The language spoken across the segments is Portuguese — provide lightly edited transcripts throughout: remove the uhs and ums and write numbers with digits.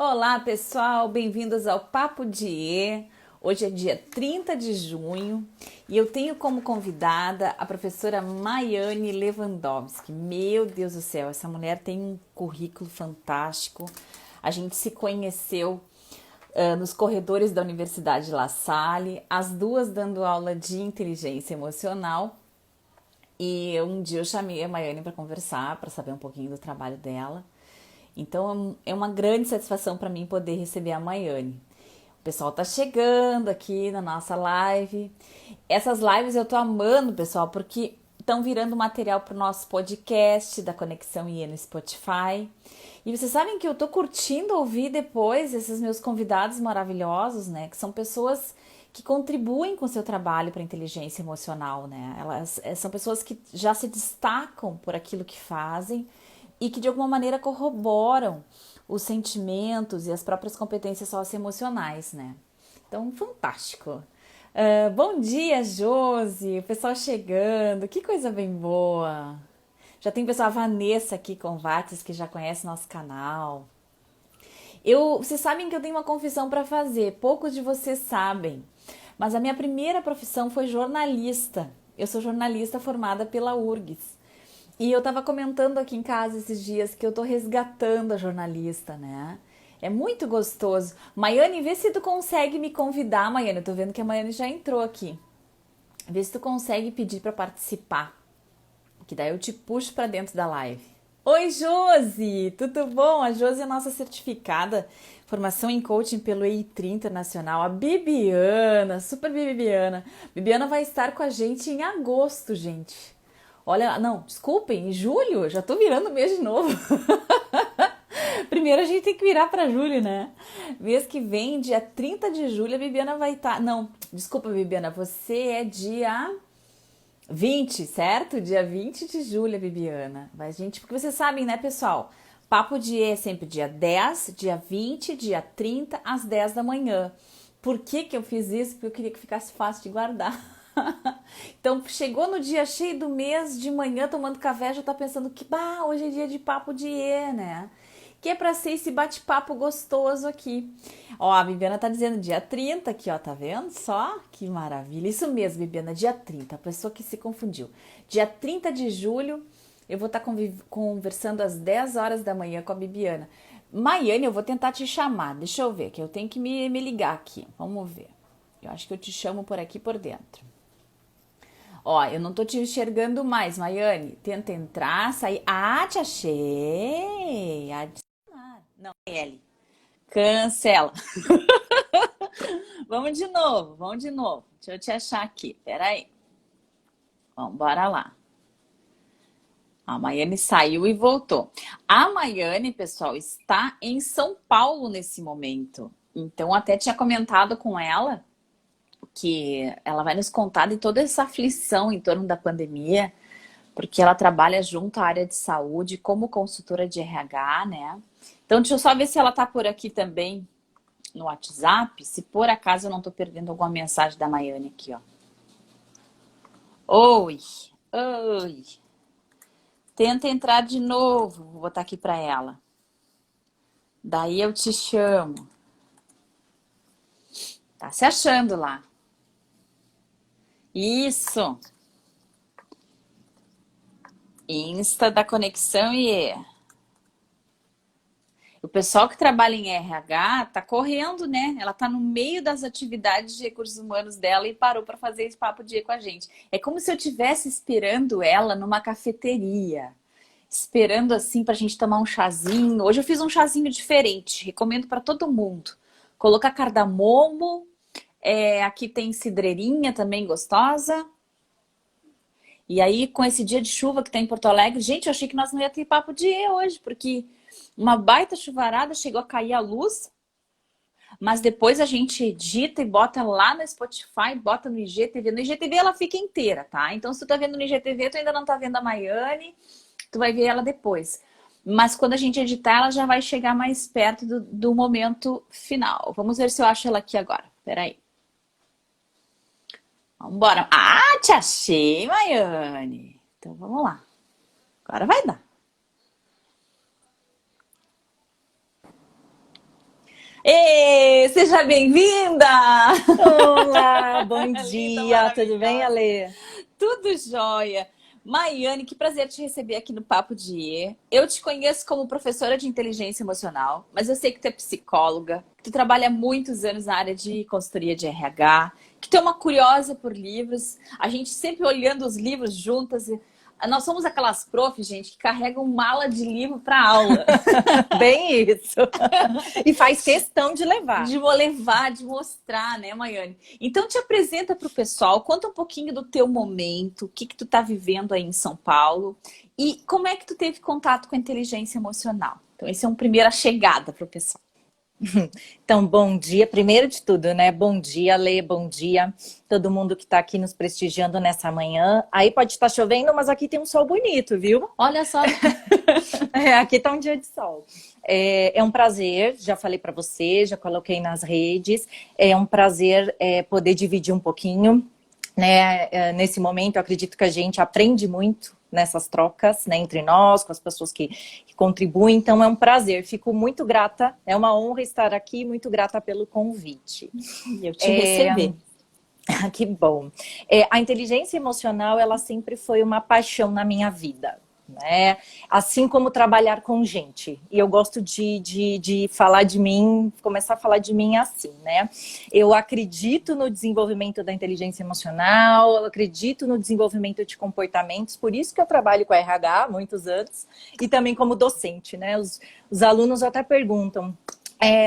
Olá, pessoal, bem-vindos ao Papo de E. Hoje é dia 30 de junho e eu tenho como convidada a professora Maiane Lewandowski. Meu Deus do céu, essa mulher tem um currículo fantástico. A gente se conheceu nos corredores da Universidade La Salle, as duas dando aula de inteligência emocional. E um dia eu chamei a Maiane para conversar, para saber um pouquinho do trabalho dela. Então é uma grande satisfação para mim poder receber a Maiane. O pessoal tá chegando aqui na nossa live. Essas lives eu tô amando, pessoal, porque estão virando material para o nosso podcast da Conexão IE no Spotify. E vocês sabem que eu tô curtindo ouvir depois esses meus convidados maravilhosos, né? Que são pessoas que contribuem com o seu trabalho para a inteligência emocional, né? Elas são pessoas que já se destacam por aquilo que fazem e que de alguma maneira corroboram os sentimentos e as próprias competências socioemocionais, né? Então, fantástico. Bom dia, Josi, o pessoal chegando, que coisa bem boa. Já tem pessoal, a Vanessa aqui com Vates, que já conhece nosso canal. Vocês sabem que eu tenho uma confissão para fazer, poucos de vocês sabem, mas a minha primeira profissão foi jornalista. Eu sou jornalista formada pela URGS. E eu tava comentando aqui em casa esses dias que eu tô resgatando a jornalista, né? É muito gostoso. Maiane, vê se tu consegue me convidar, Maiane. Eu tô vendo que a Maiane já entrou aqui. Vê se tu consegue pedir para participar, que daí eu te puxo para dentro da live. Oi, Josi! Tudo bom? A Josi é nossa certificada formação em coaching pelo EITRI Internacional. A Bibiana, super Bibiana. Bibiana vai estar com a gente em agosto, gente. Olha, não, desculpem, em julho, já tô virando mês de novo. Primeiro a gente tem que virar para julho, né? Mês que vem, dia 30 de julho, a Bibiana vai estar. Não, desculpa, Bibiana, você é dia 20, certo? Dia 20 de julho, Bibiana. Mas, gente, porque vocês sabem, né, pessoal? Papo de E é sempre dia 10, dia 20, dia 30, às 10 da manhã. Por que que eu fiz isso? Porque eu queria que ficasse fácil de guardar. Então, chegou no dia cheio do mês, de manhã, tomando café, já tá pensando que, hoje é dia de papo de E, né? Que é pra ser esse bate-papo gostoso aqui. Ó, a Bibiana tá dizendo dia 30 aqui, ó, tá vendo só? Que maravilha. Isso mesmo, Bibiana, dia 30, a pessoa que se confundiu. Dia 30 de julho, eu vou estar conversando às 10 horas da manhã com a Bibiana. Maiane, eu vou tentar te chamar, deixa eu ver, que eu tenho que me ligar aqui, vamos ver. Eu acho que eu te chamo por aqui por dentro. Ó, eu não tô te enxergando mais, Maiane. Tenta entrar, sair. Ah, te achei. Adicionar. Não, L. Cancela. Vamos de novo, vamos de novo. Deixa eu te achar aqui. Pera aí. Vamos, bora lá. A Maiane saiu e voltou. A Maiane, pessoal, está em São Paulo nesse momento. Então, até tinha comentado com ela que ela vai nos contar de toda essa aflição em torno da pandemia, porque ela trabalha junto à área de saúde como consultora de RH, né? Então, deixa eu só ver se ela tá por aqui também no WhatsApp, se por acaso eu não tô perdendo alguma mensagem da Maiane aqui, ó. Oi, oi. Tenta entrar de novo, vou botar aqui para ela. Daí eu te chamo. Tá se achando lá. Isso. Insta da Conexão IE. O pessoal que trabalha em RH tá correndo, né? Ela tá no meio das atividades de recursos humanos dela e parou para fazer esse papo de com a gente. É como se eu estivesse esperando ela numa cafeteria, esperando assim pra gente tomar um chazinho. Hoje eu fiz um chazinho diferente, recomendo para todo mundo. Colocar cardamomo, aqui tem cidreirinha também gostosa. E aí, com esse dia de chuva que tá em Porto Alegre, gente, eu achei que nós não ia ter papo de E hoje, porque uma baita chuvarada, chegou a cair a luz, mas depois a gente edita e bota lá no Spotify, bota no IGTV. No IGTV ela fica inteira, tá? Então, se tu tá vendo no IGTV, tu ainda não tá vendo a Maiane, tu vai ver ela depois. Mas quando a gente editar, ela já vai chegar mais perto do momento final. Vamos ver se eu acho ela aqui agora. Peraí. Vambora. Ah, te achei, Maiane. Então, vamos lá. Agora vai dar. seja bem-vinda! Olá, bom Linda, dia, tudo bem, maravilhosa. Ale? Tudo jóia. Maiane, que prazer te receber aqui no Papo de E. Eu te conheço como professora de inteligência emocional, mas eu sei que tu é psicóloga, que tu trabalha há muitos anos na área de consultoria de RH, que tu é uma curiosa por livros, a gente sempre olhando os livros juntas. Nós somos aquelas profs, gente, que carregam mala de livro para aula. Bem isso. E faz questão de levar. De levar, de mostrar, né, Maiane? Então te apresenta para o pessoal, conta um pouquinho do teu momento, o que que tu tá vivendo aí em São Paulo e como é que tu teve contato com a inteligência emocional. Então esse é uma primeira chegada para o pessoal. Então, bom dia, primeiro de tudo, né? Bom dia, Lê, bom dia, todo mundo que tá aqui nos prestigiando nessa manhã. Aí pode estar chovendo, mas aqui tem um sol bonito, viu? Olha só. Aqui tá um dia de sol. É um prazer, já falei para você, já coloquei nas redes. É um prazer poder dividir um pouquinho, né? Nesse momento, eu acredito que a gente aprende muito nessas trocas, né, entre nós, com as pessoas que contribuem. Então, é um prazer. Fico muito grata. É uma honra estar aqui. Muito grata pelo convite. Eu te receber. Que bom. A inteligência emocional, ela sempre foi uma paixão na minha vida, né? Assim como trabalhar com gente. E eu gosto de falar de mim, começar a falar de mim assim, né? Eu acredito no desenvolvimento da inteligência emocional, eu acredito no desenvolvimento de comportamentos, por isso que eu trabalho com a RH há muitos anos, e também como docente, né? Os alunos até perguntam: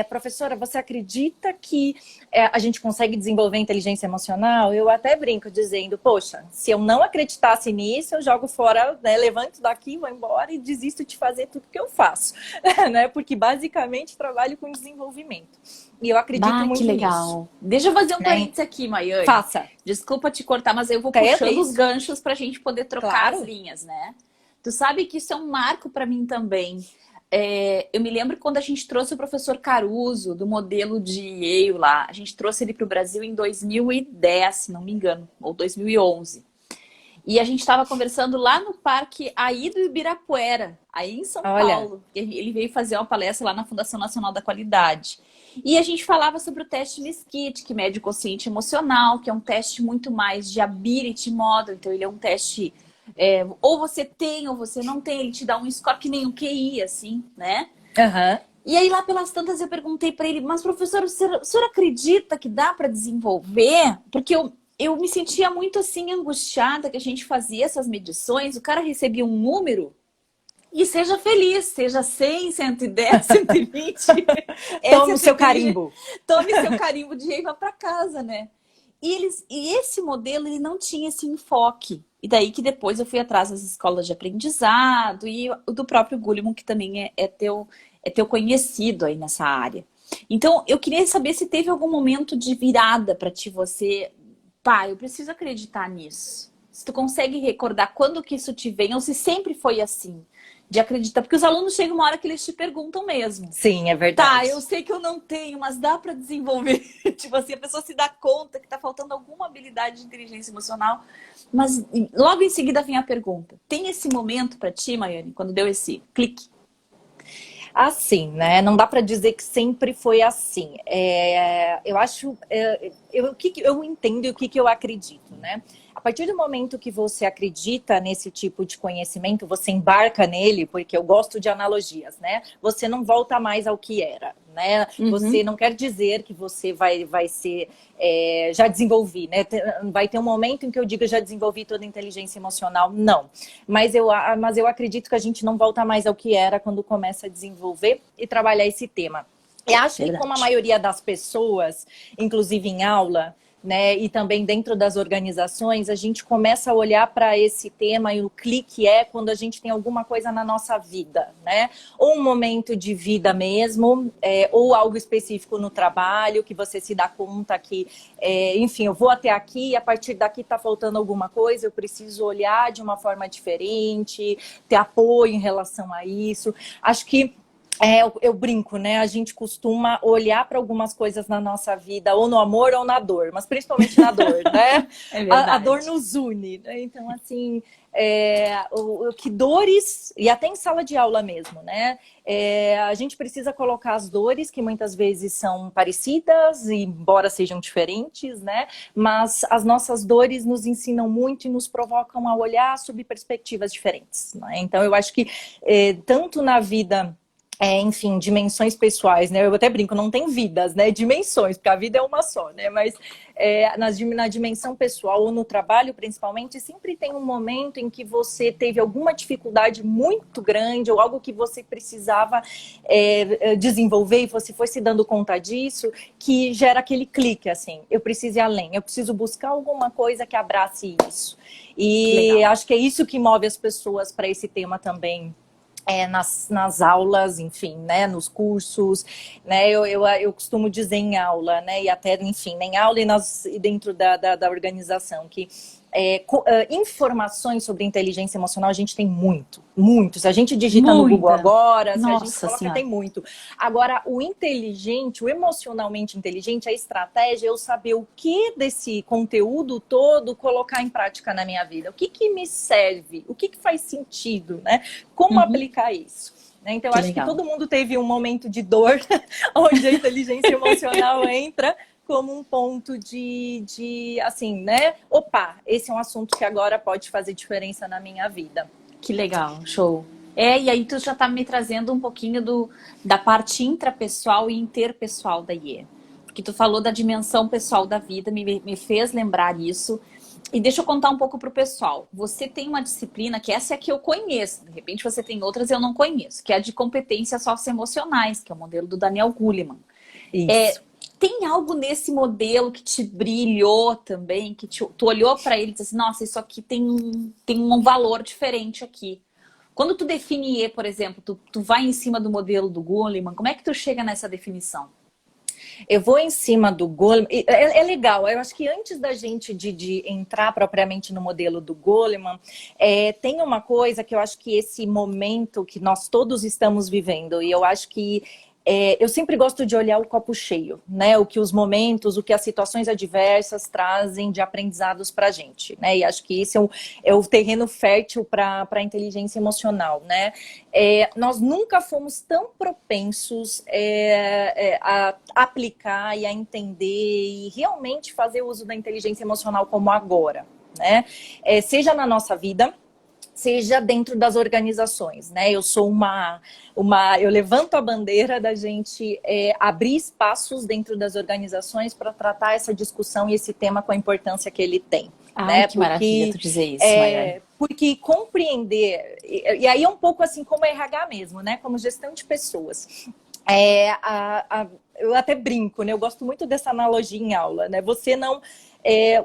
professora, você acredita que a gente consegue desenvolver inteligência emocional? Eu até brinco dizendo, poxa, se eu não acreditasse nisso, eu jogo fora, né, levanto daqui, vou embora e desisto de fazer tudo que eu faço, né? Porque basicamente trabalho com desenvolvimento. E eu acredito muito Que legal. nisso. Deixa eu fazer um Né? parênteses aqui, Maiane. Faça. Desculpa te cortar, mas eu vou Tá, puxando os ganchos para a gente poder trocar Claro. as linhas, né? Tu sabe que isso é um marco para mim também. Eu me lembro quando a gente trouxe o professor Caruso, do modelo de Yale lá. A gente trouxe ele para o Brasil em 2010, se não me engano, ou 2011. E a gente estava conversando lá no parque aí do Ibirapuera, aí em São Paulo. Ele veio fazer uma palestra lá na Fundação Nacional da Qualidade. E a gente falava sobre o teste Miskit, que mede o quociente emocional, que é um teste muito mais de ability model. Então ele é um teste... ou você tem ou você não tem, ele te dá um score que nem um QI, assim, né? Uhum. E aí lá pelas tantas eu perguntei para ele, mas professor, o senhor acredita que dá para desenvolver? Porque eu me sentia muito assim angustiada que a gente fazia essas medições, o cara recebia um número e seja feliz, seja 100, 110, 120. Tome o seu carimbo. Tome seu carimbo de rei, vá para casa, né? E esse modelo, ele não tinha esse enfoque. E daí que depois eu fui atrás das escolas de aprendizado e do próprio Goleman, que também é teu conhecido aí nessa área. Então, eu queria saber se teve algum momento de virada para ti, você... Pá, eu preciso acreditar nisso. Se tu consegue recordar quando que isso te vem, ou se sempre foi assim, de acreditar. Porque os alunos chegam uma hora que eles te perguntam mesmo. Sim, é verdade. Tá, eu sei que eu não tenho, mas dá para desenvolver. Tipo assim, a pessoa se dá conta que tá faltando alguma habilidade de inteligência emocional, mas logo em seguida vem a pergunta. Tem esse momento para ti, Maiane, quando deu esse clique? Assim, né? Não dá para dizer que sempre foi assim. Eu acho, eu entendo e o que eu acredito, né? A partir do momento que você acredita nesse tipo de conhecimento, você embarca nele, porque eu gosto de analogias, né? Você não volta mais ao que era, né? Uhum. Você não quer dizer que você vai ser, já desenvolvi, né? Vai ter um momento em que eu diga já desenvolvi toda a inteligência emocional, não. Mas eu acredito que a gente não volta mais ao que era quando começa a desenvolver e trabalhar esse tema. E acho que como a maioria das pessoas, inclusive em aula, né, e também dentro das organizações, a gente começa a olhar para esse tema e o clique é quando a gente tem alguma coisa na nossa vida, né? Ou um momento de vida mesmo, ou algo específico no trabalho, que você se dá conta que, enfim, eu vou até aqui e a partir daqui está faltando alguma coisa, eu preciso olhar de uma forma diferente, ter apoio em relação a isso. Acho que Eu brinco, né? A gente costuma olhar para algumas coisas na nossa vida, ou no amor ou na dor, mas principalmente na dor, né? É A dor verdade. nos une, né? Então, assim, que dores, e até em sala de aula mesmo, né? A gente precisa colocar as dores, que muitas vezes são parecidas, embora sejam diferentes, né? Mas as nossas dores nos ensinam muito e nos provocam a olhar sob perspectivas diferentes, né? Então, eu acho que tanto na vida. Enfim, dimensões pessoais, né? Eu até brinco, não tem vidas, né? Dimensões, porque a vida é uma só, né? Mas na dimensão pessoal ou no trabalho, principalmente, sempre tem um momento em que você teve alguma dificuldade muito grande ou algo que você precisava desenvolver e você foi se dando conta disso, que gera aquele clique, assim, eu preciso ir além, eu preciso buscar alguma coisa que abrace isso. Que E legal. acho que é isso que move as pessoas para esse tema também nas aulas, enfim, né, nos cursos, né, eu costumo dizer em aula, né, e até, enfim, em aula e dentro da organização, que informações sobre inteligência emocional a gente tem muito. Se a gente digita no Google Muita. agora, se a gente Nossa coloca, tem Senhora. muito. Agora, o inteligente, o emocionalmente inteligente, a estratégia é eu saber o que desse conteúdo todo colocar em prática na minha vida. O que me serve? O que faz sentido, né? Como Uhum. aplicar isso? Então, eu Que acho que legal. todo mundo teve um momento de dor onde a inteligência emocional entra como um ponto assim, né? Opa, esse é um assunto que agora pode fazer diferença na minha vida. Que legal, show. E aí tu já tá me trazendo um pouquinho da parte intrapessoal e interpessoal da IE. Porque tu falou da dimensão pessoal da vida, me fez lembrar isso. E deixa eu contar um pouco pro pessoal. Você tem uma disciplina, que essa é a que eu conheço, de repente você tem outras e eu não conheço, que é a de competências socioemocionais, que é o modelo do Daniel Goleman. Isso. Tem algo nesse modelo que te brilhou também, que tu olhou para ele e disse assim, nossa, isso aqui tem um valor diferente aqui. Quando tu define E, por exemplo, tu vai em cima do modelo do Goleman, como é que tu chega nessa definição? Eu vou em cima do Goleman. É legal, eu acho que antes da gente de entrar propriamente no modelo do Goleman, tem uma coisa que eu acho que esse momento que nós todos estamos vivendo, e eu acho que eu sempre gosto de olhar o copo cheio, né? O que os momentos, o que as situações adversas trazem de aprendizados para a gente, né? E acho que esse é o terreno fértil para a inteligência emocional, né? Nós nunca fomos tão propensos a aplicar e a entender e realmente fazer uso da inteligência emocional como agora, né? Seja na nossa vida, seja dentro das organizações, né? Eu sou eu levanto a bandeira da gente abrir espaços dentro das organizações para tratar essa discussão e esse tema com a importância que ele tem, Ai, né? que maravilha tu dizer isso, Maiane. Porque compreender, e aí é um pouco assim como RH mesmo, né? Como gestão de pessoas. Eu até brinco, né? Eu gosto muito dessa analogia em aula, né? Você não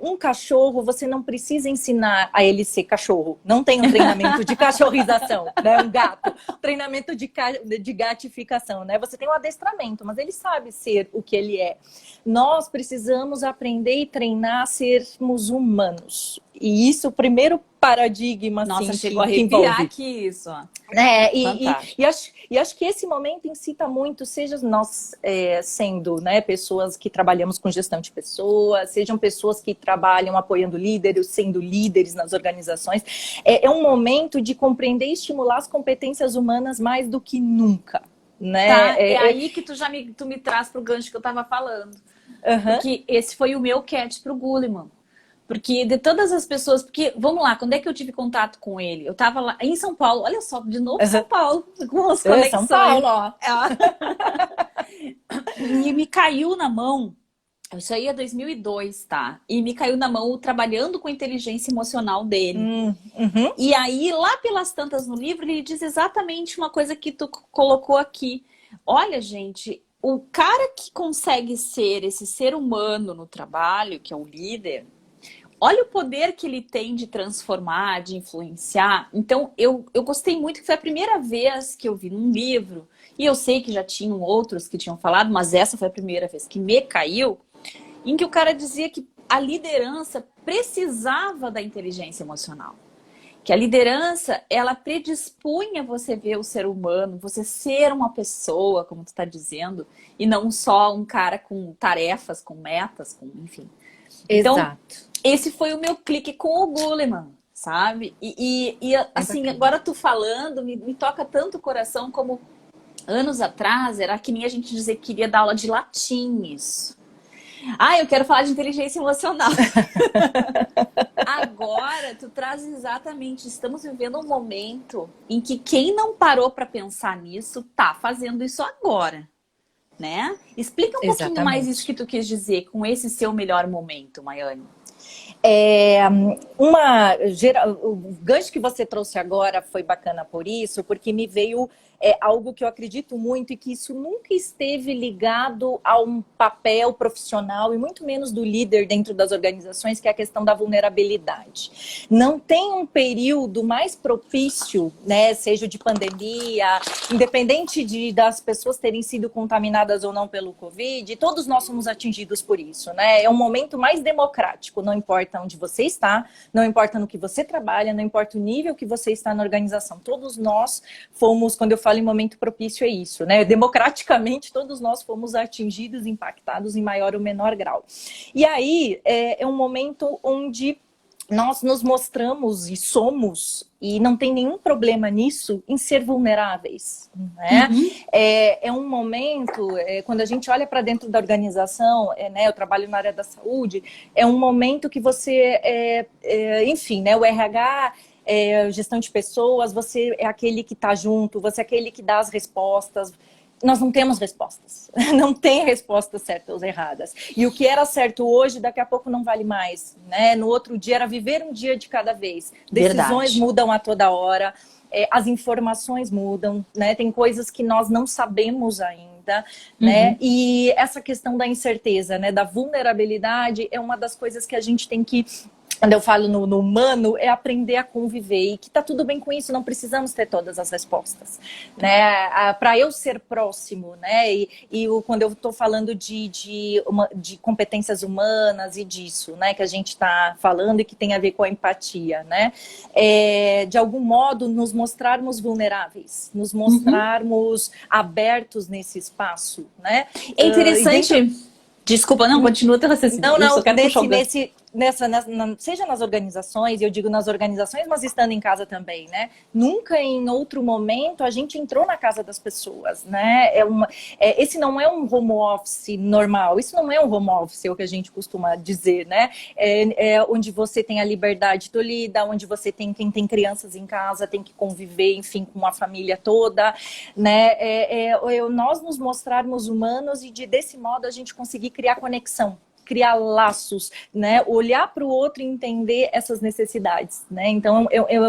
um cachorro, você não precisa ensinar a ele ser cachorro. Não tem um treinamento de cachorrização, né? Um gato, treinamento de gatificação, né? Você tem um adestramento, mas ele sabe ser o que ele é. Nós precisamos aprender e treinar a sermos humanos. E isso, o primeiro paradigma, Nossa, assim, chegou a que arrepiar envolve. aqui isso. E acho que esse momento incita muito, seja nós sendo, né, pessoas que trabalhamos com gestão de pessoas, sejam pessoas que trabalham apoiando líderes, sendo líderes nas organizações, é um momento de compreender e estimular as competências humanas mais do que nunca. Né? Tá, é aí que tu me traz pro gancho que eu tava falando. Porque esse foi o meu catch pro Goleman. Porque de todas as pessoas, porque, vamos lá, quando é que eu tive contato com ele? Eu tava lá em São Paulo, olha só, de novo São Paulo, com as conexões. São Paulo, ó. E me caiu na mão, isso aí é 2002, tá? E me caiu na mão trabalhando com a inteligência emocional dele. E aí, lá pelas tantas no livro, ele diz exatamente uma coisa que tu colocou aqui. Olha, gente, o cara que consegue ser esse ser humano no trabalho, que é o líder, olha o poder que ele tem de transformar, de influenciar. Então, eu gostei muito, que foi a primeira vez que eu vi num livro, e eu sei que já tinham outros que tinham falado, mas essa foi a primeira vez que me caiu, em que o cara dizia que a liderança precisava da inteligência emocional. Que a liderança, ela predispõe a você ver o ser humano, você ser uma pessoa, como tu está dizendo, e não só um cara com tarefas, com metas, com, enfim. Então, Exato. esse foi o meu clique com o Goleman, sabe? É Assim, bacana. agora tu falando, me toca tanto o coração como anos atrás, era que nem a gente dizer que queria dar aula de latim, isso. Ah, eu quero falar de inteligência emocional. Agora, tu traz exatamente, estamos vivendo um momento em que quem não parou para pensar nisso, tá fazendo isso agora, né? Explica um pouquinho mais isso que Exatamente. tu quis dizer com esse seu melhor momento, Maiane. É, o gancho que você trouxe agora foi bacana por isso, porque me veio algo que eu acredito muito e que isso nunca esteve ligado a um papel profissional e muito menos do líder dentro das organizações, que é a questão da vulnerabilidade. Não tem um período mais propício, né, seja de pandemia, independente das pessoas terem sido contaminadas ou não pelo Covid, todos nós somos atingidos por isso, né? É um momento mais democrático, não importa onde você está, não importa no que você trabalha, não importa o nível que você está na organização. Todos nós fomos, quando eu falo em momento propício, é isso, né? Democraticamente, todos nós fomos atingidos, impactados em maior ou menor grau. E aí, é um momento onde nós nos mostramos e somos, e não tem nenhum problema nisso, em ser vulneráveis, né? Uhum. É um momento, quando a gente olha para dentro da organização, né, eu trabalho na área da saúde, é um momento que você, enfim, né, o RH, gestão de pessoas, você é aquele que está junto, você é aquele que dá as respostas. Nós não temos respostas. Não tem respostas certas ou erradas. E o que era certo hoje, daqui a pouco não vale mais, né? No outro dia era viver um dia de cada vez. Decisões Verdade. mudam a toda hora, as informações mudam, né? Tem coisas que nós não sabemos ainda, né? Uhum. E essa questão da incerteza, né? Da vulnerabilidade é uma das coisas que a gente tem que, quando eu falo no humano, é aprender a conviver e que tá tudo bem com isso, não precisamos ter todas as respostas, né? Para eu ser próximo, né? Quando eu estou falando de competências humanas e disso, né? Que a gente está falando e que tem a ver com a empatia, né? De algum modo, nos mostrarmos vulneráveis, nos Uhum. mostrarmos abertos nesse espaço, né? É E dentro. interessante. Desculpa, não, continua teu raciocínio. Não, Eu só não, quero puxar o gancho. seja nas organizações, e eu digo nas organizações, mas estando em casa também, né? Nunca em outro momento a gente entrou na casa das pessoas, né? Esse não é um home office normal, isso não é um home office, é o que a gente costuma dizer, né? Onde você tem a liberdade tolhida, onde você tem quem tem crianças em casa, tem que conviver, enfim, com a família toda, né? Nós nos mostrarmos humanos e desse modo a gente conseguir criar conexão, criar laços, né? Olhar para o outro e entender essas necessidades, né? Então,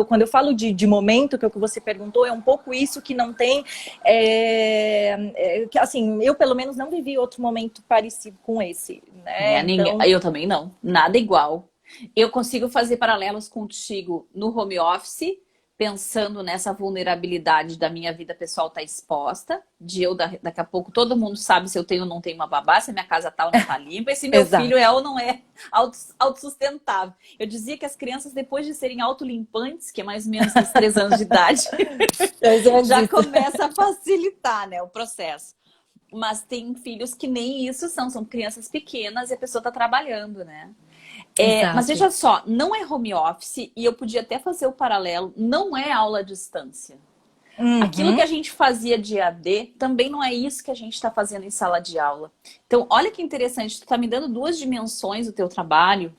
quando eu falo de momento, que é o que você perguntou, é um pouco isso que não tem... assim, eu pelo menos não vivi outro momento parecido com esse, né? Então... Eu também não. Nada igual. Eu consigo fazer paralelos contigo no home office, pensando nessa vulnerabilidade da minha vida pessoal estar exposta, daqui a pouco todo mundo sabe se eu tenho ou não tenho uma babá, se a minha casa tá ou não tá limpa, e se meu filho Exato. é ou não é autossustentável. Eu dizia que as crianças, depois de serem autolimpantes, que é mais ou menos nos 3 anos de idade, já começa a facilitar, né, o processo. Mas tem filhos que nem isso são crianças pequenas e a pessoa tá trabalhando, né? Mas Exato. veja só, não é home office e eu podia até fazer o paralelo, não é aula à distância. Aquilo que Uhum. a gente fazia de EAD também não é isso que a gente está fazendo em sala de aula. Então, olha que interessante, tu está me dando 2 dimensões do teu trabalho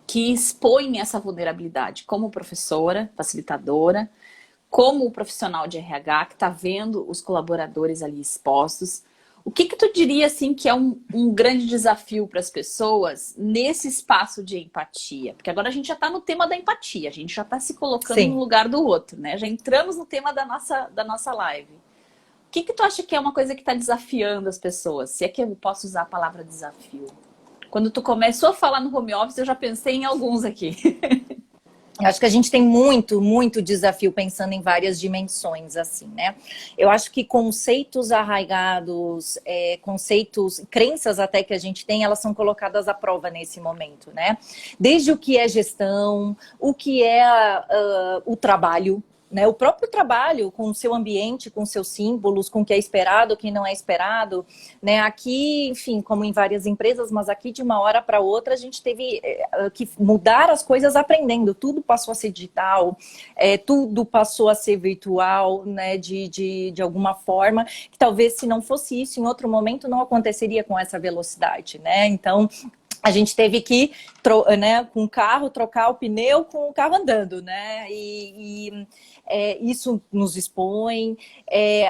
que expõem essa vulnerabilidade, como professora, facilitadora, como profissional de RH que está vendo os colaboradores ali expostos. O que tu diria assim que é um grande desafio para as pessoas nesse espaço de empatia? Porque agora a gente já está no tema da empatia, a gente já está se colocando no Sim. lugar do outro, né? Já entramos no tema da nossa live. O que tu acha que é uma coisa que está desafiando as pessoas? Se é que eu posso usar a palavra desafio. Quando tu começou a falar no home office, eu já pensei em alguns aqui. Eu acho que a gente tem muito, muito desafio pensando em várias dimensões, assim, né? Eu acho que conceitos arraigados, conceitos, crenças até que a gente tem, elas são colocadas à prova nesse momento, né? Desde o que é gestão, o que é o trabalho, né? O próprio trabalho com o seu ambiente, com seus símbolos, com o que é esperado, o que não é esperado, né? Aqui, enfim, como em várias empresas, mas aqui de uma hora para outra a gente teve que mudar as coisas aprendendo. Tudo passou a ser digital, tudo passou a ser virtual, né? De alguma forma, que talvez se não fosse isso, em outro momento não aconteceria com essa velocidade, né? Então, a gente teve que, né, com o carro, trocar o pneu com o carro andando, né? Isso nos expõe.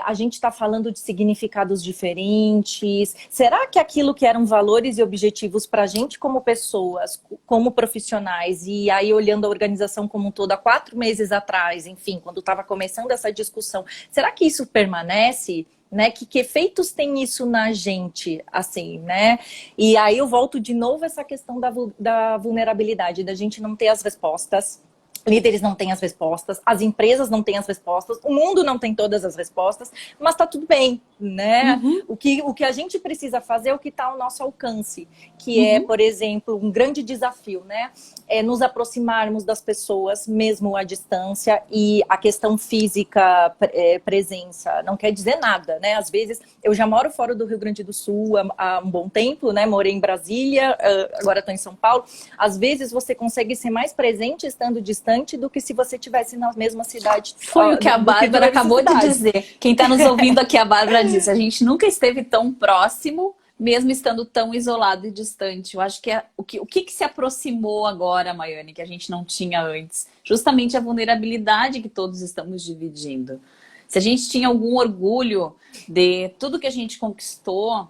A gente está falando de significados diferentes. Será que aquilo que eram valores e objetivos para a gente como pessoas, como profissionais, e aí olhando a organização como um todo há 4 meses atrás, enfim, quando estava começando essa discussão, será que isso permanece? Né? Que efeitos tem isso na gente, assim, né? E aí eu volto de novo a essa questão da vulnerabilidade, da gente não ter as respostas. Líderes não têm as respostas, as empresas não têm as respostas, o mundo não tem todas as respostas, mas tá tudo bem, né? Uhum. O que a gente precisa fazer é o que está ao nosso alcance, que é, por exemplo, um grande desafio, né? É nos aproximarmos das pessoas, mesmo à distância, e a questão física, presença, não quer dizer nada, né? Às vezes, eu já moro fora do Rio Grande do Sul há um bom tempo, né? Morei em Brasília, agora estou em São Paulo. Às vezes, você consegue ser mais presente estando distante do que se você estivesse na mesma cidade. Foi o que a Bárbara acabou de dizer. Quem está nos ouvindo aqui, a Bárbara disse, a gente nunca esteve tão próximo, mesmo estando tão isolado e distante. Eu acho que o que se aproximou agora, Maiane, que a gente não tinha antes? Justamente a vulnerabilidade que todos estamos dividindo. Se a gente tinha algum orgulho de tudo que a gente conquistou,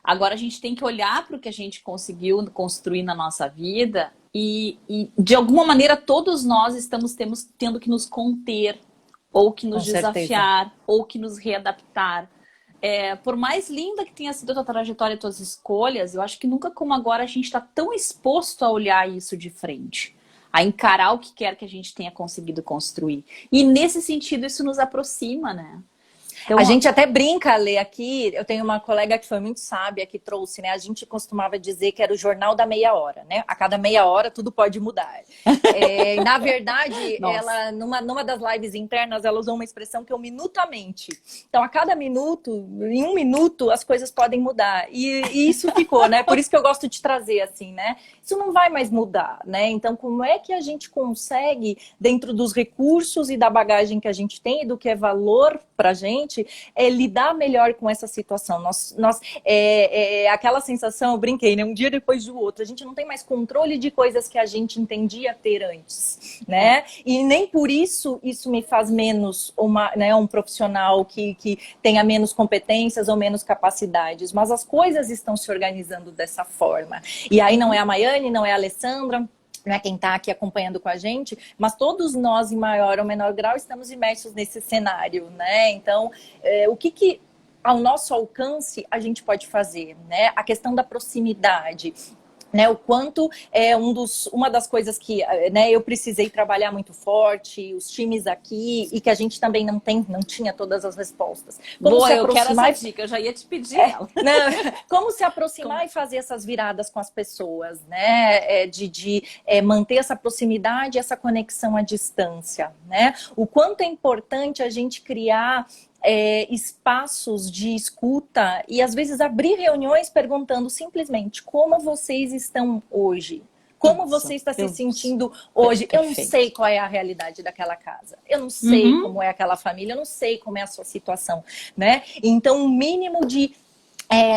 agora a gente tem que olhar para o que a gente conseguiu construir na nossa vida e de alguma maneira todos nós estamos tendo que nos conter, ou que nos desafiar, ou que nos readaptar. Por mais linda que tenha sido a tua trajetória e tuas escolhas, eu acho que nunca como agora a gente está tão exposto a olhar isso de frente, a encarar o que quer que a gente tenha conseguido construir. E nesse sentido isso nos aproxima, né? Então, a gente até brinca, Lê, aqui, eu tenho uma colega que foi muito sábia, que trouxe, né? A gente costumava dizer que era o jornal da meia hora, né? A cada meia hora tudo pode mudar. Na verdade, ela, numa das lives internas, ela usou uma expressão que é o minutamente. Então, a cada minuto, em 1 minuto, as coisas podem mudar. E isso ficou, né? Por isso que eu gosto de trazer, assim, né? Isso não vai mais mudar, né? Então, como é que a gente consegue, dentro dos recursos e da bagagem que a gente tem e do que é valor pra gente, lidar melhor com essa situação. Aquela sensação, eu brinquei, né? Um dia depois do outro. A gente não tem mais controle de coisas que a gente entendia ter antes, né? E nem por isso me faz menos um profissional que tenha menos competências ou menos capacidades, mas as coisas estão se organizando dessa forma. E aí não é a Maiane, não é a Alessandra, não é quem está aqui acompanhando com a gente, mas todos nós, em maior ou menor grau, estamos imersos nesse cenário, né? Então, o que ao nosso alcance a gente pode fazer, né? A questão da proximidade, né, o quanto uma das coisas que, né, eu precisei trabalhar muito forte, os times aqui, e que a gente também não tinha todas as respostas. Boa, eu quero essa dica, eu já ia te pedir ela. Como se aproximar e fazer essas viradas com as pessoas, né? De manter essa proximidade, essa conexão à distância, né? O quanto é importante a gente criar espaços de escuta e às vezes abrir reuniões perguntando simplesmente como vocês estão hoje, como você está se sentindo hoje. Eu não sei qual é a realidade daquela casa, eu não sei como é aquela família, eu não sei como é a sua situação, né? Então um mínimo de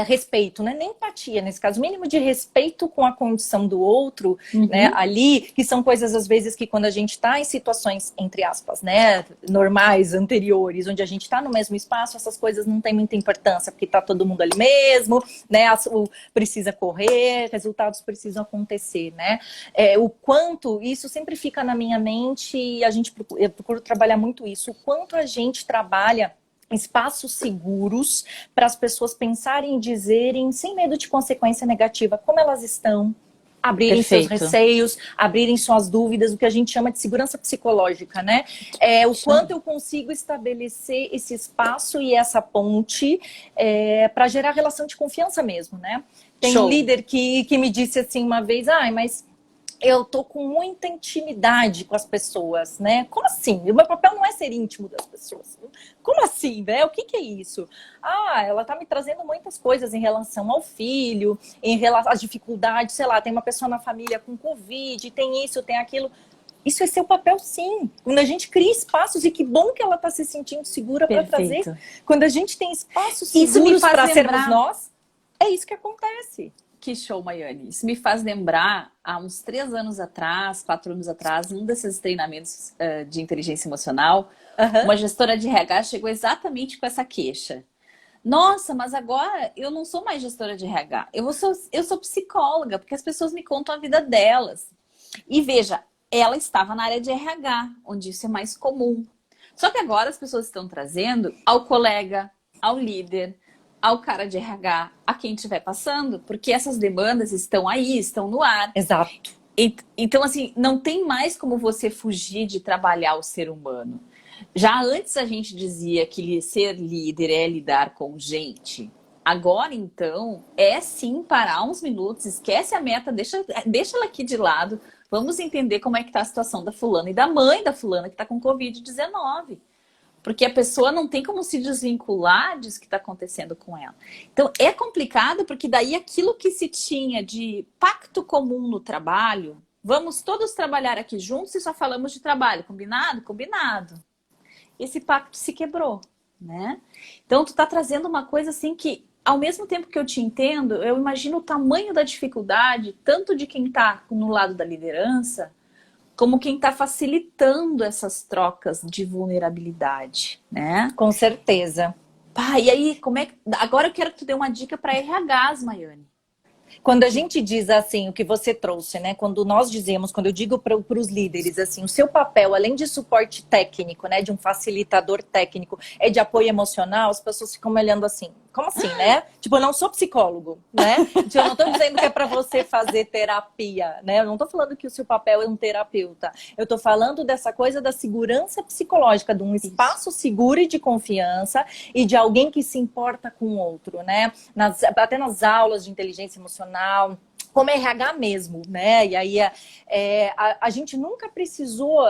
respeito, né? Nem empatia nesse caso, mínimo de respeito com a condição do outro, né? Ali, que são coisas às vezes que quando a gente está em situações, entre aspas, né? Normais, anteriores, onde a gente está no mesmo espaço, essas coisas não têm muita importância, porque está todo mundo ali mesmo, né? Precisa correr, resultados precisam acontecer, né? O quanto, isso sempre fica na minha mente e eu procuro trabalhar muito isso, o quanto a gente trabalha espaços seguros para as pessoas pensarem e dizerem sem medo de consequência negativa como elas estão, abrirem seus receios, abrirem suas dúvidas, o que a gente chama de segurança psicológica, né? O quanto eu consigo estabelecer esse espaço e essa ponte para gerar relação de confiança mesmo, né? Tem um líder que me disse assim uma vez, mas eu tô com muita intimidade com as pessoas, né? Como assim? O meu papel não é ser íntimo das pessoas. Como assim, né? O que é isso? Ela tá me trazendo muitas coisas em relação ao filho, em relação às dificuldades, sei lá, tem uma pessoa na família com Covid, tem isso, tem aquilo. Isso é seu papel, sim. Quando a gente cria espaços, e que bom que ela tá se sentindo segura para trazer. Quando a gente tem espaços seguros para sermos nós, é isso que acontece. Que show, Maiane. Isso me faz lembrar, há uns 3 anos atrás, 4 anos atrás, em um desses treinamentos de inteligência emocional, uma gestora de RH chegou exatamente com essa queixa. Nossa, mas agora eu não sou mais gestora de RH, eu sou psicóloga, porque as pessoas me contam a vida delas. E veja, ela estava na área de RH, onde isso é mais comum. Só que agora as pessoas estão trazendo ao colega, ao líder, ao cara de RH, a quem estiver passando, porque essas demandas estão aí, estão no ar. Exato. Então, assim, não tem mais como você fugir de trabalhar o ser humano. Já antes a gente dizia que ser líder é lidar com gente. Agora, então, é sim parar uns minutos, esquece a meta, deixa ela aqui de lado, vamos entender como é que está a situação da fulana e da mãe da fulana que está com Covid-19. Porque a pessoa não tem como se desvincular disso que está acontecendo com ela. Então, é complicado porque daí aquilo que se tinha de pacto comum no trabalho, vamos todos trabalhar aqui juntos e só falamos de trabalho. Combinado? Combinado. Esse pacto se quebrou, né? Então, tu tá trazendo uma coisa assim que, ao mesmo tempo que eu te entendo, eu imagino o tamanho da dificuldade, tanto de quem tá no lado da liderança, como quem está facilitando essas trocas de vulnerabilidade, né? Com certeza. E aí, agora eu quero que tu dê uma dica para RHs, Maiane. Quando a gente diz assim, o que você trouxe, né? Quando nós dizemos, quando eu digo para os líderes, assim, o seu papel, além de suporte técnico, né? De um facilitador técnico, é de apoio emocional, as pessoas ficam me olhando assim, como assim, né? Tipo, eu não sou psicólogo, né? Tipo, eu não tô dizendo que é para você fazer terapia, né? Eu não tô falando que o seu papel é um terapeuta. Eu tô falando dessa coisa da segurança psicológica, de um espaço seguro e de confiança e de alguém que se importa com o outro, né? Até nas aulas de inteligência emocional, como RH mesmo, né? E aí a gente nunca precisou,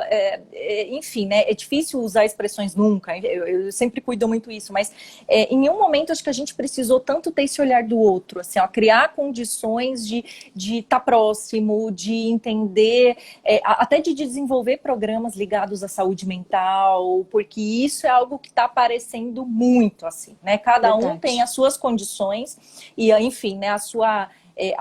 enfim, né? É difícil usar expressões nunca, eu sempre cuido muito isso, mas em nenhum momento acho que a gente precisou tanto ter esse olhar do outro, assim, ó, criar condições de estar próximo, de entender, até de desenvolver programas ligados à saúde mental, porque isso é algo que está aparecendo muito, assim, né? Cada um tem as suas condições e, enfim, né? A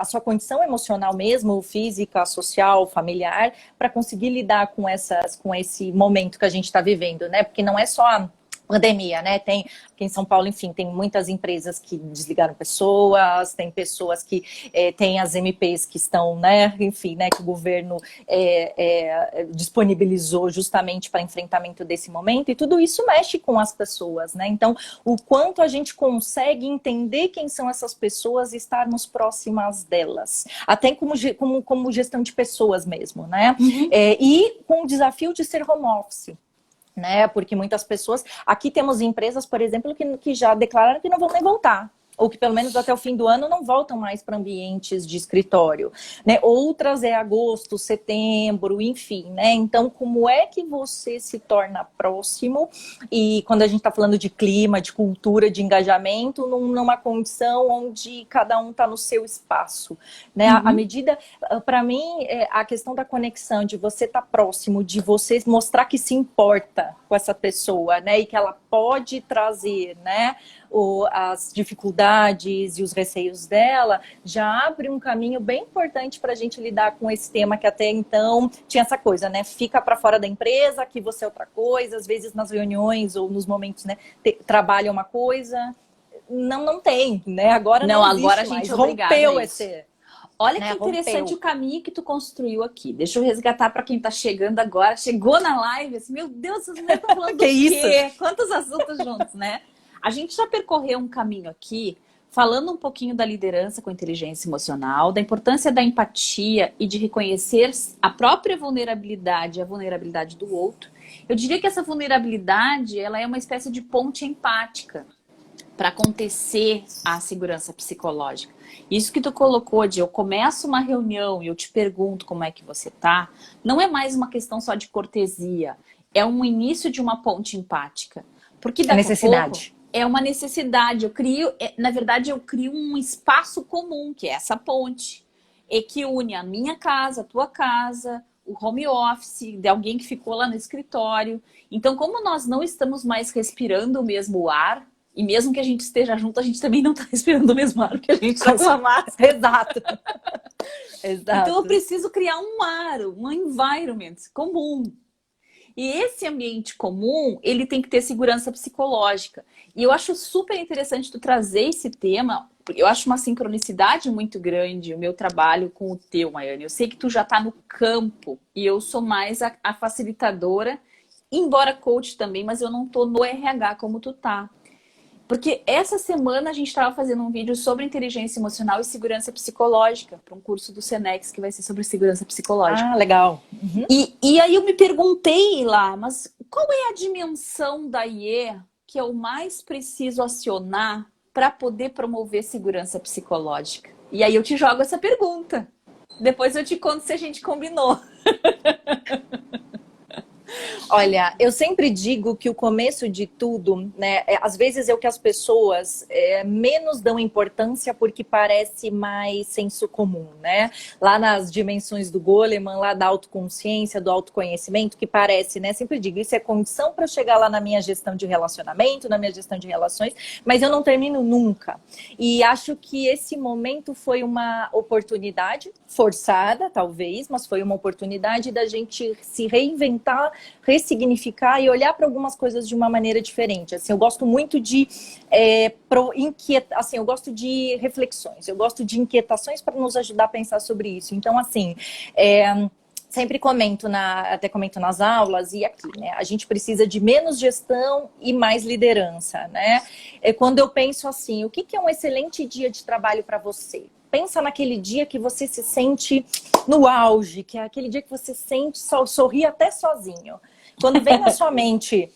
sua condição emocional mesmo, física, social, familiar, para conseguir lidar com esse momento que a gente está vivendo, né? Porque não é só a pandemia, né? Tem aqui em São Paulo, enfim, tem muitas empresas que desligaram pessoas, tem pessoas que tem as MPs que estão, né? Enfim, né? Que o governo disponibilizou justamente para enfrentamento desse momento, e tudo isso mexe com as pessoas, né? Então, o quanto a gente consegue entender quem são essas pessoas e estarmos próximas delas, até como gestão de pessoas mesmo, né? Uhum. E com o desafio de ser home office. Né? Porque muitas pessoas... Aqui temos empresas, por exemplo, que já declararam que não vão nem voltar. Ou que pelo menos até o fim do ano não voltam mais para ambientes de escritório, né? Outras agosto, setembro, enfim, né? Então, como é que você se torna próximo? E quando a gente está falando de clima, de cultura, de engajamento, numa condição onde cada um está no seu espaço, né? Uhum. A medida, para mim, a questão da conexão, de você estar próximo, de você mostrar que se importa com essa pessoa, né? E que ela pode trazer, né? As dificuldades e os receios dela, já abre um caminho bem importante para a gente lidar com esse tema que até então tinha essa coisa, né? Fica para fora da empresa, que você é outra coisa, às vezes nas reuniões ou nos momentos, né? Trabalha uma coisa, não tem, né? Agora não existe agora a gente rompeu esse... Olha, né, que interessante o caminho que tu construiu aqui. Deixa eu resgatar para quem está chegando agora. Chegou na live, assim, meu Deus, vocês não estão falando do quê? Quantos assuntos juntos, né? A gente já percorreu um caminho aqui falando um pouquinho da liderança com inteligência emocional, da importância da empatia e de reconhecer a própria vulnerabilidade e a vulnerabilidade do outro. Eu diria que essa vulnerabilidade, ela é uma espécie de ponte empática para acontecer a segurança psicológica. Isso que tu colocou de eu começo uma reunião e eu te pergunto como é que você tá, não é mais uma questão só de cortesia, é um início de uma ponte empática. Porque A daqui a necessidade. pouco é uma necessidade, na verdade eu crio um espaço comum, que é essa ponte, e que une a minha casa, a tua casa, o home office, de alguém que ficou lá no escritório. Então, como nós não estamos mais respirando o mesmo ar, e mesmo que a gente esteja junto, a gente também não está respirando o mesmo ar, porque a gente está com a máscara. Exato. Exato. Então, eu preciso criar um ar, um environment comum. E esse ambiente comum, ele tem que ter segurança psicológica. E eu acho super interessante tu trazer esse tema. Eu acho uma sincronicidade muito grande o meu trabalho com o teu, Maiane. Eu sei que tu já está no campo e eu sou mais a facilitadora, embora coach também, mas eu não estou no RH como tu tá. Porque essa semana a gente estava fazendo um vídeo sobre inteligência emocional e segurança psicológica para um curso do Senex que vai ser sobre segurança psicológica. Ah, legal. Uhum. E aí eu me perguntei lá, mas qual é a dimensão da IE que eu mais preciso acionar para poder promover segurança psicológica? E aí eu te jogo essa pergunta. Depois eu te conto se a gente combinou. Olha, eu sempre digo que o começo de tudo, né, às vezes é o que as pessoas menos dão importância porque parece mais senso comum, né? Lá nas dimensões do Goleman, lá da autoconsciência, do autoconhecimento, que parece, né? Sempre digo, isso é condição para chegar lá na minha gestão de relacionamento, na minha gestão de relações, mas eu não termino nunca. E acho que esse momento foi uma oportunidade, forçada talvez, mas foi uma oportunidade da gente se reinventar, ressignificar e olhar para algumas coisas de uma maneira diferente. Assim, eu gosto muito de eu gosto de reflexões, eu gosto de inquietações para nos ajudar a pensar sobre isso. Então, assim, sempre até comento nas aulas e aqui, né? A gente precisa de menos gestão e mais liderança, né? Quando eu penso assim, o que é um excelente dia de trabalho para você? Pensa naquele dia que você se sente no auge, que é aquele dia que você sorri até sozinho. Quando vem na sua mente,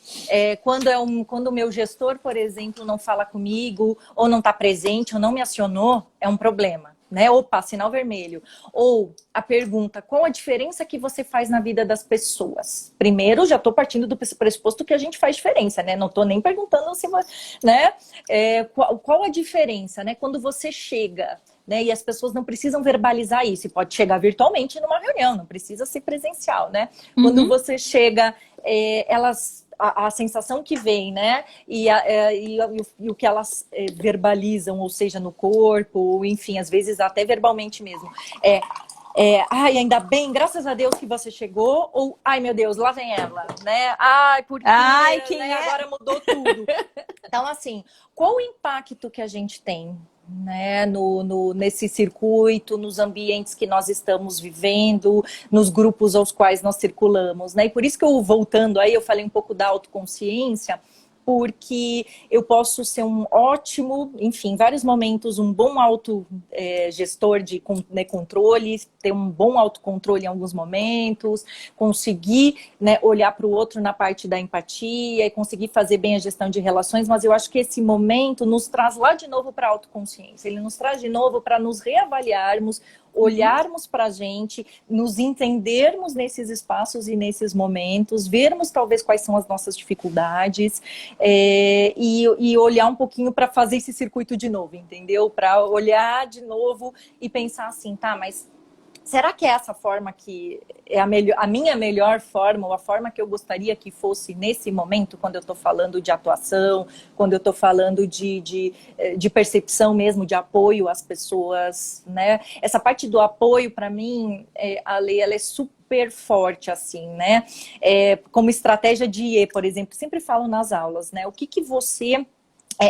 quando o meu gestor, por exemplo, não fala comigo, ou não está presente, ou não me acionou, é um problema, né? Opa, sinal vermelho. Ou a pergunta, qual a diferença que você faz na vida das pessoas? Primeiro, já estou partindo do pressuposto que a gente faz diferença, né? Não estou nem perguntando se, né? Qual a diferença, né? Quando você chega, né? E as pessoas não precisam verbalizar isso. E pode chegar virtualmente numa reunião, não precisa ser presencial, né? Uhum. Quando você chega, a sensação que vem, né? E o que elas verbalizam, ou seja, no corpo, ou enfim, às vezes até verbalmente mesmo. Ai, ainda bem, graças a Deus que você chegou, ou ai meu Deus, lá vem ela, né? Ai, porque quem né, é? agora mudou tudo. Então, assim, qual o impacto que a gente tem, né, nesse circuito, nos ambientes que nós estamos vivendo, nos grupos aos quais nós circulamos, né? E por isso que voltando aí, eu falei um pouco da autoconsciência, porque eu posso ser um ótimo, enfim, em vários momentos, um bom gestor de controle, ter um bom autocontrole em alguns momentos, conseguir, né, olhar para o outro na parte da empatia e conseguir fazer bem a gestão de relações, mas eu acho que esse momento nos traz lá de novo para a autoconsciência, ele nos traz de novo para nos reavaliarmos, olharmos para a gente, nos entendermos nesses espaços e nesses momentos, vermos talvez quais são as nossas dificuldades e olhar um pouquinho para fazer esse circuito de novo, entendeu? Para olhar de novo e pensar assim, tá, mas será que é essa forma que é a minha melhor forma, ou a forma que eu gostaria que fosse nesse momento, quando eu estou falando de atuação, quando eu estou falando de percepção mesmo, de apoio às pessoas, né? Essa parte do apoio, para mim, a lei, ela é super forte, assim, né? Como estratégia de IE, por exemplo, sempre falo nas aulas, né? O que você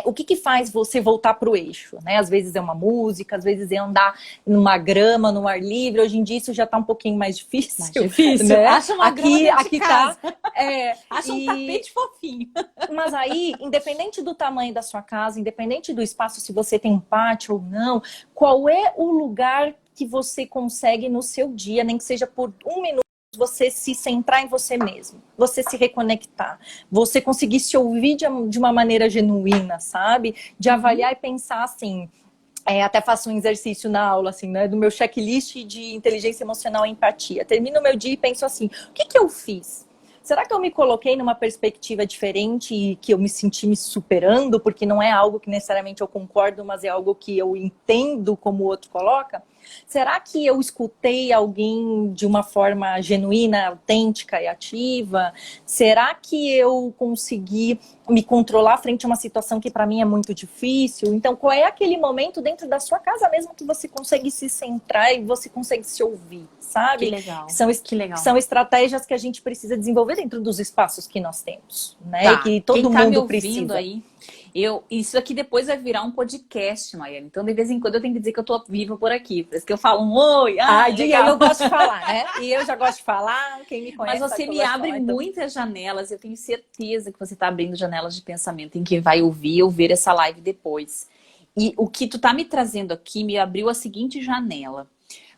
o que que faz você voltar para o eixo, né? Às vezes é uma música, às vezes é andar numa grama, no ar livre. Hoje em dia isso já está um pouquinho mais Mais difícil, difícil. né? Acha uma grama dentro de Tá. casa. Acha um tapete fofinho. Mas aí, independente do tamanho da sua casa, independente do espaço, se você tem um pátio ou não, qual é o lugar que você consegue no seu dia, nem que seja por um minuto, você se centrar em você mesmo, você se reconectar, você conseguir se ouvir de uma maneira genuína, sabe? De avaliar e pensar assim. Até faço um exercício na aula, assim, né? Do meu checklist de inteligência emocional e empatia. Termino o meu dia e penso assim: o que que eu fiz? Será que eu me coloquei numa perspectiva diferente e que eu me senti me superando? Porque não é algo que necessariamente eu concordo, mas é algo que eu entendo como o outro coloca? Será que eu escutei alguém de uma forma genuína, autêntica e ativa? Será que eu consegui me controlar frente a uma situação que para mim é muito difícil? Então, qual é aquele momento dentro da sua casa mesmo que você consegue se centrar e você consegue se ouvir, Que sabe? legal, Que que legal. São estratégias que a gente precisa desenvolver dentro dos espaços que nós temos, né? Tá. E que todo Quem tá me mundo ouvindo precisa. aí, isso aqui depois vai virar um podcast, Maiane. Então, de vez em quando, eu tenho que dizer que eu tô viva por aqui. Por isso que eu falo um oi, E aí legal. eu gosto de falar, né? E eu já gosto de falar, quem me Mas conhece sabe você que eu me gosto de abre falar, então... muitas janelas. Eu tenho certeza que você está abrindo janelas de pensamento em quem vai ouvir ou ver essa live depois. E o que tu tá me trazendo aqui me abriu a seguinte janela.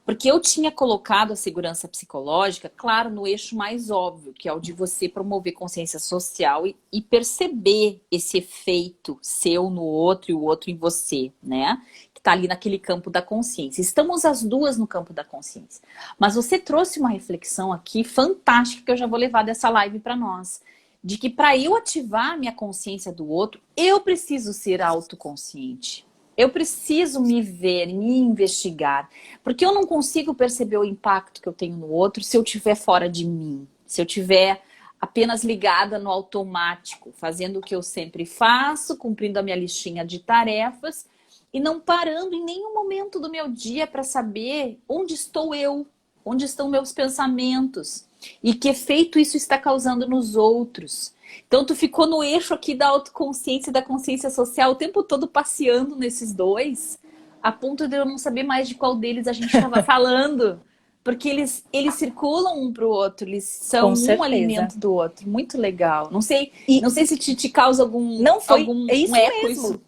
Porque eu tinha colocado a segurança psicológica, claro, no eixo mais óbvio, que é o de você promover consciência social e perceber esse efeito seu no outro e o outro em você, né? Que tá ali naquele campo da consciência. Estamos as duas no campo da consciência. Mas você trouxe uma reflexão aqui fantástica que eu já vou levar dessa live para nós. De que para eu ativar a minha consciência do outro, eu preciso ser autoconsciente. Eu preciso me ver, me investigar, porque eu não consigo perceber o impacto que eu tenho no outro se eu estiver fora de mim, se eu estiver apenas ligada no automático, fazendo o que eu sempre faço, cumprindo a minha listinha de tarefas e não parando em nenhum momento do meu dia para saber onde estou eu, onde estão meus pensamentos e que efeito isso está causando nos outros. Então tu ficou no eixo aqui da autoconsciência e da consciência social o tempo todo passeando nesses dois, a ponto de eu não saber mais de qual deles a gente estava falando. Porque eles circulam um para o outro, eles são Com um certeza. alimento do outro. Muito legal. Não sei, E não sei se te causa algum, não foi, algum é isso um eco mesmo. isso.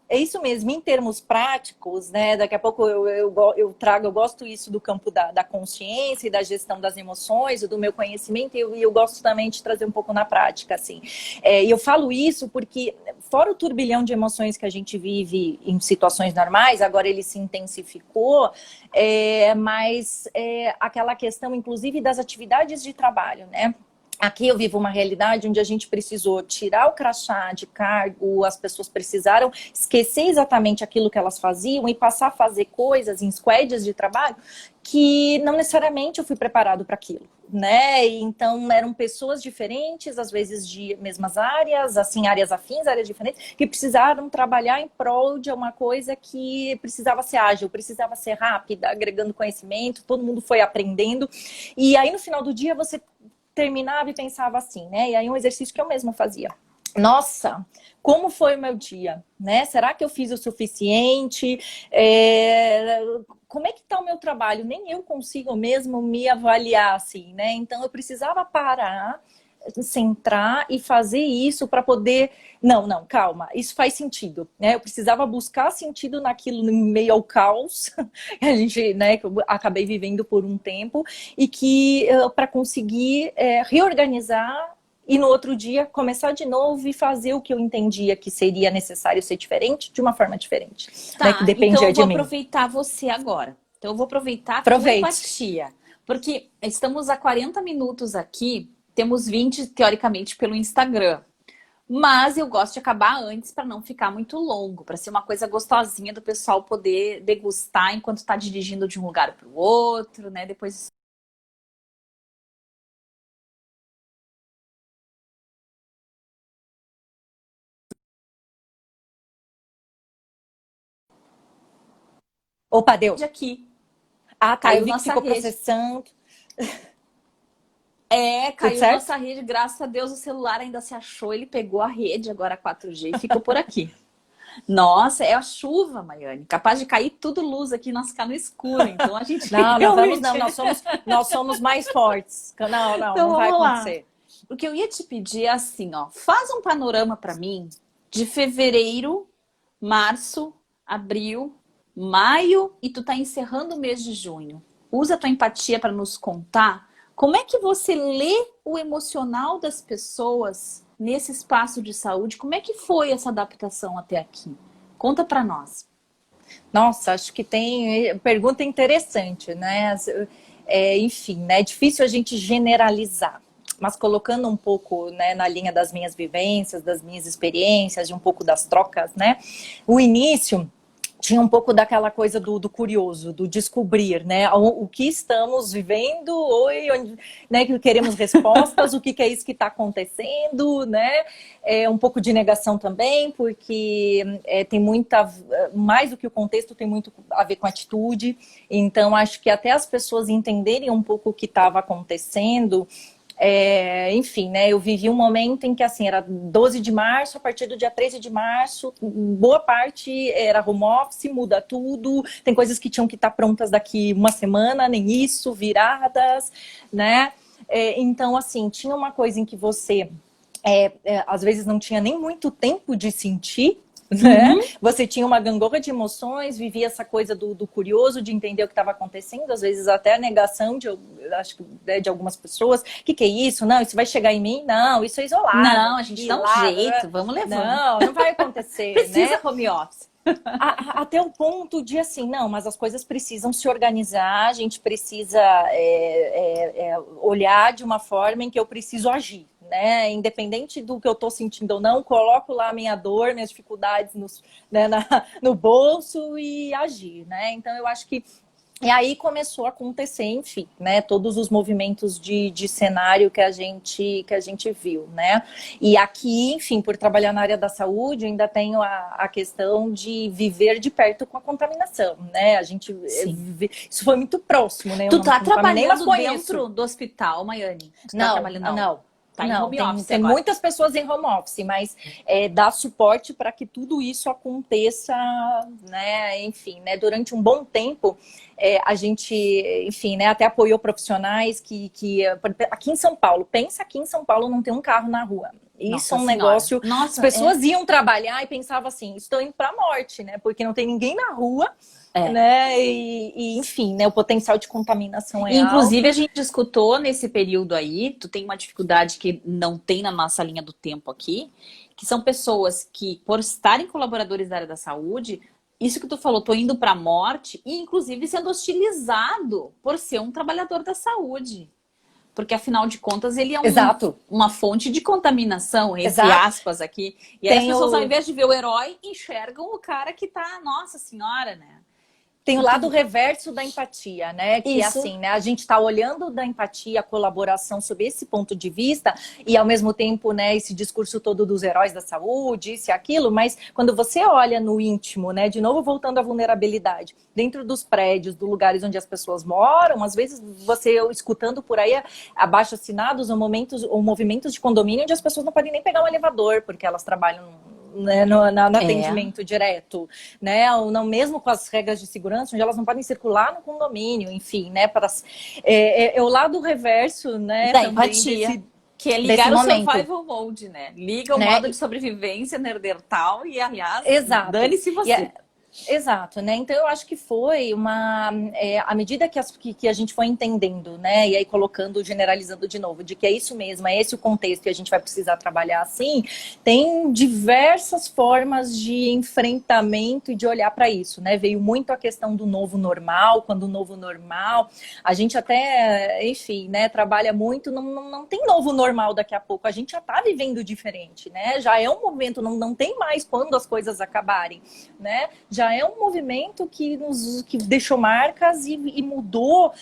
É isso mesmo, em termos práticos, né? Daqui a pouco eu gosto isso do campo da consciência e da gestão das emoções, do meu conhecimento, e eu gosto também de trazer um pouco na prática, assim. E eu falo isso porque, fora o turbilhão de emoções que a gente vive em situações normais, agora ele se intensificou, mas aquela questão, inclusive, das atividades de trabalho, né? Aqui eu vivo uma realidade onde a gente precisou tirar o crachá de cargo, as pessoas precisaram esquecer exatamente aquilo que elas faziam e passar a fazer coisas em squads de trabalho que não necessariamente eu fui preparado para aquilo, né? E então eram pessoas diferentes, às vezes de mesmas áreas, assim, áreas afins, áreas diferentes, que precisaram trabalhar em prol de uma coisa que precisava ser ágil, precisava ser rápida, agregando conhecimento, todo mundo foi aprendendo. E aí no final do dia você terminava e pensava assim, né? E aí um exercício que eu mesma fazia. Nossa, como foi o meu dia, né? Será que eu fiz o suficiente? Como é que tá o meu trabalho? Nem eu consigo mesmo me avaliar assim, né? Então eu precisava parar, centrar e fazer isso para poder... Não, calma, isso faz sentido, né? Eu precisava buscar sentido naquilo no meio ao caos, a gente, né, que eu acabei vivendo por um tempo, e que para conseguir reorganizar e no outro dia começar de novo e fazer o que eu entendia que seria necessário ser diferente, de uma forma diferente, Tá, né, que então dependia eu vou de mim. aproveitar você agora. Então eu vou aproveitar a tua Aproveite. empatia. Porque estamos a 40 minutos aqui, temos 20 teoricamente pelo Instagram. Mas eu gosto de acabar antes para não ficar muito longo, para ser uma coisa gostosinha do pessoal poder degustar enquanto está dirigindo de um lugar para o outro, né? Depois. Opa, deu. De aqui. Ah, tá, eu Caiu vi que nossa ficou rede. processando. Caiu certo? nossa rede, graças a Deus o celular ainda se achou, ele pegou a rede, agora 4G, e ficou por aqui. Nossa, é a chuva, Maiane, capaz de cair tudo luz aqui, nós ficar no escuro, então a gente Não, realmente... não, nós somos mais fortes. Não, Então não vai vamos lá. acontecer. O que eu ia te pedir é assim, ó, faz um panorama para mim de fevereiro, março, abril, maio e tu tá encerrando o mês de junho. Usa a tua empatia para nos contar como é que você lê o emocional das pessoas nesse espaço de saúde. Como é que foi essa adaptação até aqui? Conta para nós. Nossa, acho que tem pergunta interessante, né? Enfim, né? É difícil a gente generalizar, mas colocando um pouco, né, na linha das minhas vivências, das minhas experiências, de um pouco das trocas, né? O início tinha um pouco daquela coisa do curioso, do descobrir, né? O que estamos vivendo, onde, né, que queremos respostas, o que é isso que está acontecendo, né? Um pouco de negação também, porque tem muita, mais do que o contexto, tem muito a ver com atitude. Então, acho que até as pessoas entenderem um pouco o que estava acontecendo. Enfim, né, eu vivi um momento em que, assim, era 12 de março, a partir do dia 13 de março, boa parte era home office, muda tudo, tem coisas que tinham que estar prontas daqui uma semana, nem isso, viradas, né, então, assim, tinha uma coisa em que você, às vezes não tinha nem muito tempo de sentir, né? Você tinha uma gangorra de emoções, vivia essa coisa do curioso, de entender o que estava acontecendo, às vezes até a negação acho que, né, de algumas pessoas. O que é isso? Não, isso vai chegar em mim? Não, isso é isolado. Não, a gente dá um jeito, vamos levando. Não vai acontecer. Precisa né? home office. Até o ponto de assim, não, mas as coisas precisam se organizar, a gente precisa olhar de uma forma em que eu preciso agir. Né? Independente do que eu estou sentindo ou não, coloco lá a minha dor, minhas dificuldades no bolso e agir, né? Então eu acho que e aí começou a acontecer, enfim, né? Todos os movimentos de cenário que a gente viu, né? E aqui, enfim, por trabalhar na área da saúde, ainda tenho a questão de viver de perto com a contaminação, né? A gente isso foi muito próximo, né? Tu tá trabalhando dentro do hospital, Maiane? Tu tá trabalhando? Não. Tá em home office tem muitas pessoas em home office, mas dá suporte para que tudo isso aconteça, né? Enfim, né? Durante um bom tempo, a gente, enfim, né? Até apoiou profissionais que aqui em São Paulo, pensa aqui em São Paulo não tem um carro na rua. Isso é um negócio. As pessoas iam trabalhar e pensavam assim, estou indo para a morte, né? Porque não tem ninguém na rua. Né? E, enfim, né? O potencial de contaminação é Inclusive, alto. a gente escutou nesse período aí, tu tem uma dificuldade que não tem na nossa linha do tempo aqui, que são pessoas que, por estarem colaboradores da área da saúde, isso que tu falou, tô indo para a morte, e inclusive sendo hostilizado por ser um trabalhador da saúde. Porque, afinal de contas, ele é uma fonte de contaminação, entre aspas, aqui. E aí as pessoas, ao invés de ver o herói, enxergam o cara que tá, nossa senhora, né? Tem o lado reverso da empatia, né? Que é assim, né? A gente está olhando da empatia, a colaboração sob esse ponto de vista e ao mesmo tempo, né, esse discurso todo dos heróis da saúde, isso e aquilo, mas quando você olha no íntimo, né, de novo voltando à vulnerabilidade, dentro dos prédios, dos lugares onde as pessoas moram, às vezes você escutando por aí abaixo assinados ou movimentos de condomínio onde as pessoas não podem nem pegar um elevador porque elas trabalham né, no atendimento direto, né? Ou não, mesmo com as regras de segurança, onde elas não podem circular no condomínio, enfim, né? É o lado reverso, né? Da empatia. Que é ligar o survival mode, né? Liga o modo de sobrevivência Neandertal e, aliás, dane-se você. Exato, né? Então eu acho que foi à medida que a gente foi entendendo, né? E aí colocando, generalizando de novo, de que é isso mesmo, é esse o contexto e a gente vai precisar trabalhar assim, tem diversas formas de enfrentamento e de olhar para isso, né? Veio muito a questão do novo normal, quando o novo normal, a gente até, enfim, né, trabalha muito, não tem novo normal daqui a pouco, a gente já tá vivendo diferente, né? Já é um movimento, não tem mais quando as coisas acabarem, né? Já é um movimento que deixou marcas e mudou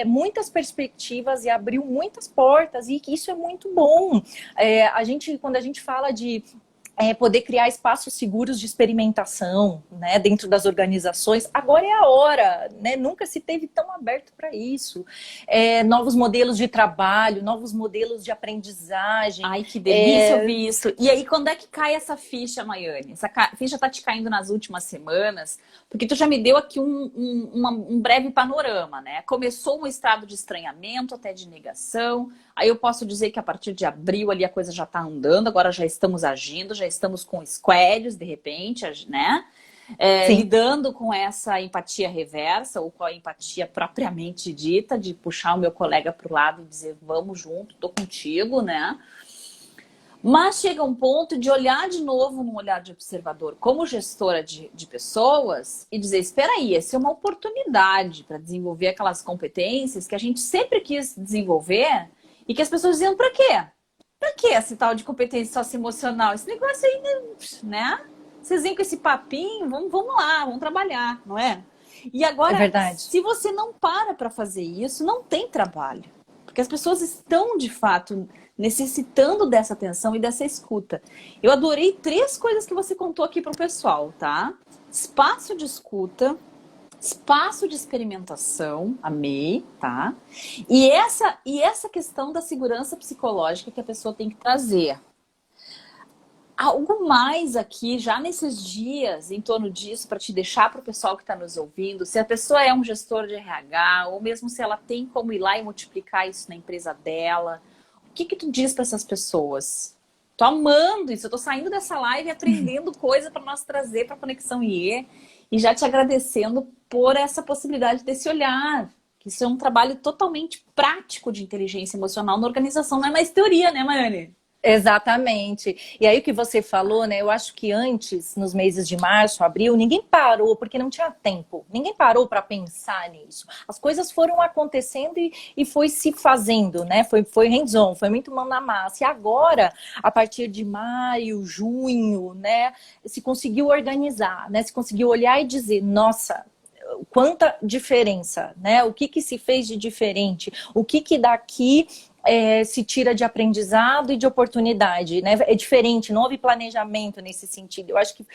muitas perspectivas e abriu muitas portas, e que isso é muito bom. Quando a gente fala de poder criar espaços seguros de experimentação, né, dentro das organizações. Agora é a hora, né? Nunca se teve tão aberto para isso. Novos modelos de trabalho, novos modelos de aprendizagem. Ai, que delícia ouvir isso. E aí, quando é que cai essa ficha, Maiane? Essa ficha tá te caindo nas últimas semanas? Porque tu já me deu aqui um breve panorama, né? Começou um estado de estranhamento, até de negação. Aí eu posso dizer que a partir de abril ali a coisa já está andando, agora já estamos agindo, já estamos com squads, de repente, né? Lidando com essa empatia reversa, ou com a empatia propriamente dita, de puxar o meu colega para o lado e dizer, vamos junto, tô contigo, né? Mas chega um ponto de olhar de novo num olhar de observador, como gestora de pessoas, e dizer, espera aí, essa é uma oportunidade para desenvolver aquelas competências que a gente sempre quis desenvolver e que as pessoas diziam, para quê? Para que esse tal de competência socioemocional? Esse negócio aí, né? Vocês vêm com esse papinho, vamos lá, vamos trabalhar, não é? E agora, se você não para fazer isso, não tem trabalho. Porque as pessoas estão, de fato, necessitando dessa atenção e dessa escuta. Eu adorei 3 coisas que você contou aqui para o pessoal, tá? Espaço de escuta, espaço de experimentação, amei, tá? E essa questão da segurança psicológica que a pessoa tem que trazer. Algo mais aqui, já nesses dias, em torno disso, para te deixar para o pessoal que está nos ouvindo, se a pessoa é um gestor de RH, ou mesmo se ela tem como ir lá e multiplicar isso na empresa dela, o que tu diz para essas pessoas? Tô amando isso, eu tô saindo dessa live aprendendo coisa para nós trazer para a Conexão IE, e já te agradecendo por essa possibilidade desse olhar, que isso é um trabalho totalmente prático de inteligência emocional na organização, não é mais teoria, né, Maiane? Exatamente. E aí o que você falou, né? Eu acho que antes, nos meses de março, abril, ninguém parou, porque não tinha tempo. Ninguém parou para pensar nisso. As coisas foram acontecendo e foi se fazendo, né? Foi hands-on, foi muito mão na massa. E agora, a partir de maio, junho, né? Se conseguiu organizar, né? Se conseguiu olhar e dizer, nossa, quanta diferença, né? O que se fez de diferente? O que daqui se tira de aprendizado e de oportunidade, né? É diferente, não houve planejamento nesse sentido. Eu acho que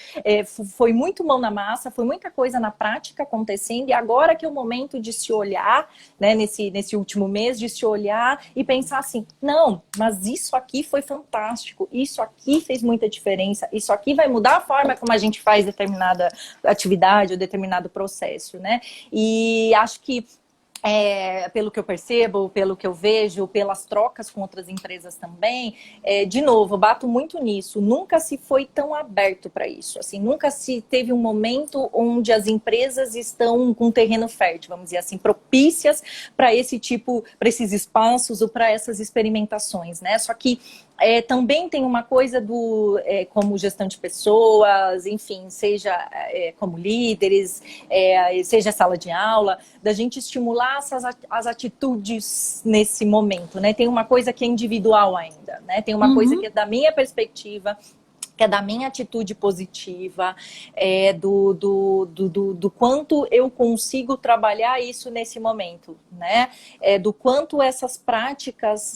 foi muito mão na massa, foi muita coisa na prática acontecendo, e agora que é o momento de se olhar, né, nesse último mês, de se olhar e pensar assim, não, mas isso aqui foi fantástico, isso aqui fez muita diferença, isso aqui vai mudar a forma como a gente faz determinada atividade ou determinado processo, né? E acho que pelo que eu percebo, pelo que eu vejo, pelas trocas com outras empresas também, de novo, eu bato muito nisso. Nunca se foi tão aberto para isso. Assim, nunca se teve um momento onde as empresas estão com terreno fértil, vamos dizer assim, propícias para esse tipo, para esses espaços ou para essas experimentações, né? Só que também tem uma coisa como gestão de pessoas, enfim, seja como líderes, seja sala de aula, da gente estimular as atitudes nesse momento, né? Tem uma coisa que é individual ainda, né? Tem uma coisa que é da minha perspectiva, que é da minha atitude positiva, do quanto eu consigo trabalhar isso nesse momento, né? Do quanto essas práticas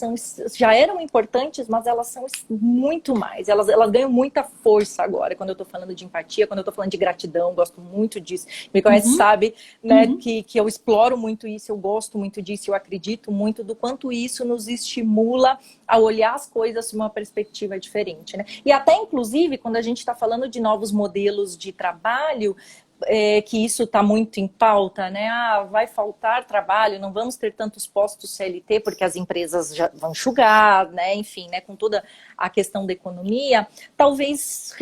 já eram importantes, mas elas são muito mais, elas ganham muita força agora, quando eu tô falando de empatia, quando eu tô falando de gratidão, gosto muito disso, me conhece, sabe, né, que eu exploro muito isso, eu gosto muito disso, eu acredito muito do quanto isso nos estimula a olhar as coisas de uma perspectiva diferente, né? E até, inclusive, quando a gente está falando de novos modelos de trabalho, que isso está muito em pauta, né? Vai faltar trabalho, não vamos ter tantos postos CLT, porque as empresas já vão enxugar, né? Enfim, né? Com toda a questão da economia, talvez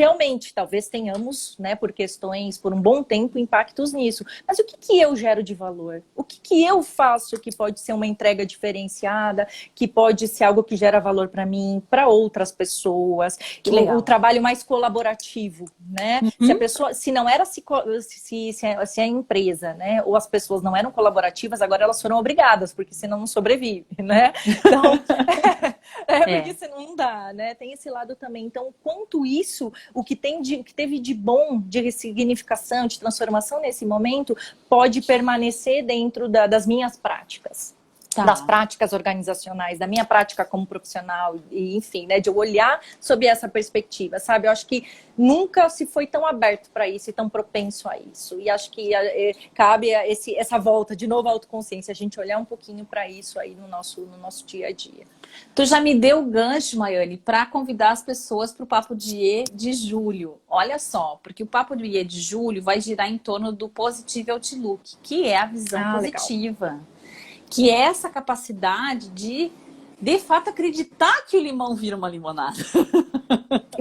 tenhamos, né, por um bom tempo, impactos nisso. Mas o que eu gero de valor? O que eu faço que pode ser uma entrega diferenciada, que pode ser algo que gera valor para mim, para outras pessoas, o trabalho mais colaborativo, né? Se a pessoa, se não era se a empresa, né, ou as pessoas não eram colaborativas, agora elas foram obrigadas, porque senão não sobrevive, né? Então, porque senão não dá, né? Tem esse lado também. Então, quanto isso, o que teve de bom, de ressignificação, de transformação nesse momento, pode permanecer dentro das minhas práticas. das Tá. práticas organizacionais, da minha prática como profissional, e enfim, né, de eu olhar sob essa perspectiva, sabe? Eu acho que nunca se foi tão aberto para isso e tão propenso a isso. E acho que cabe essa volta, de novo, à autoconsciência, a gente olhar um pouquinho para isso aí no nosso dia a dia. Tu já me deu o gancho, Maiane, para convidar as pessoas para o Papo de E de julho. Olha só, porque o Papo de E de julho vai girar em torno do Positive Outlook, que é a visão Legal. positiva. Que é essa capacidade de fato, acreditar que o limão vira uma limonada.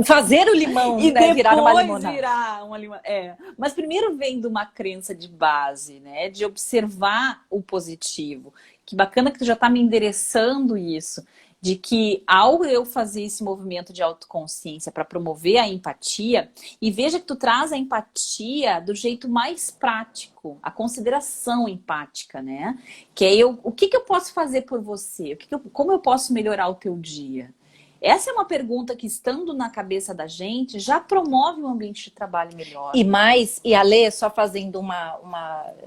Fazer o limão, E né, virar uma depois limonada. virar uma limonada. É. Mas primeiro vem de uma crença de base, né? De observar o positivo. Que bacana que tu já está me endereçando isso. De que ao eu fazer esse movimento de autoconsciência para promover a empatia, e veja que tu traz a empatia do jeito mais prático, a consideração empática, né? Que é o que eu posso fazer por você? Como eu posso melhorar o teu dia? Essa é uma pergunta que, estando na cabeça da gente, já promove um ambiente de trabalho melhor. E a Lê, só fazendo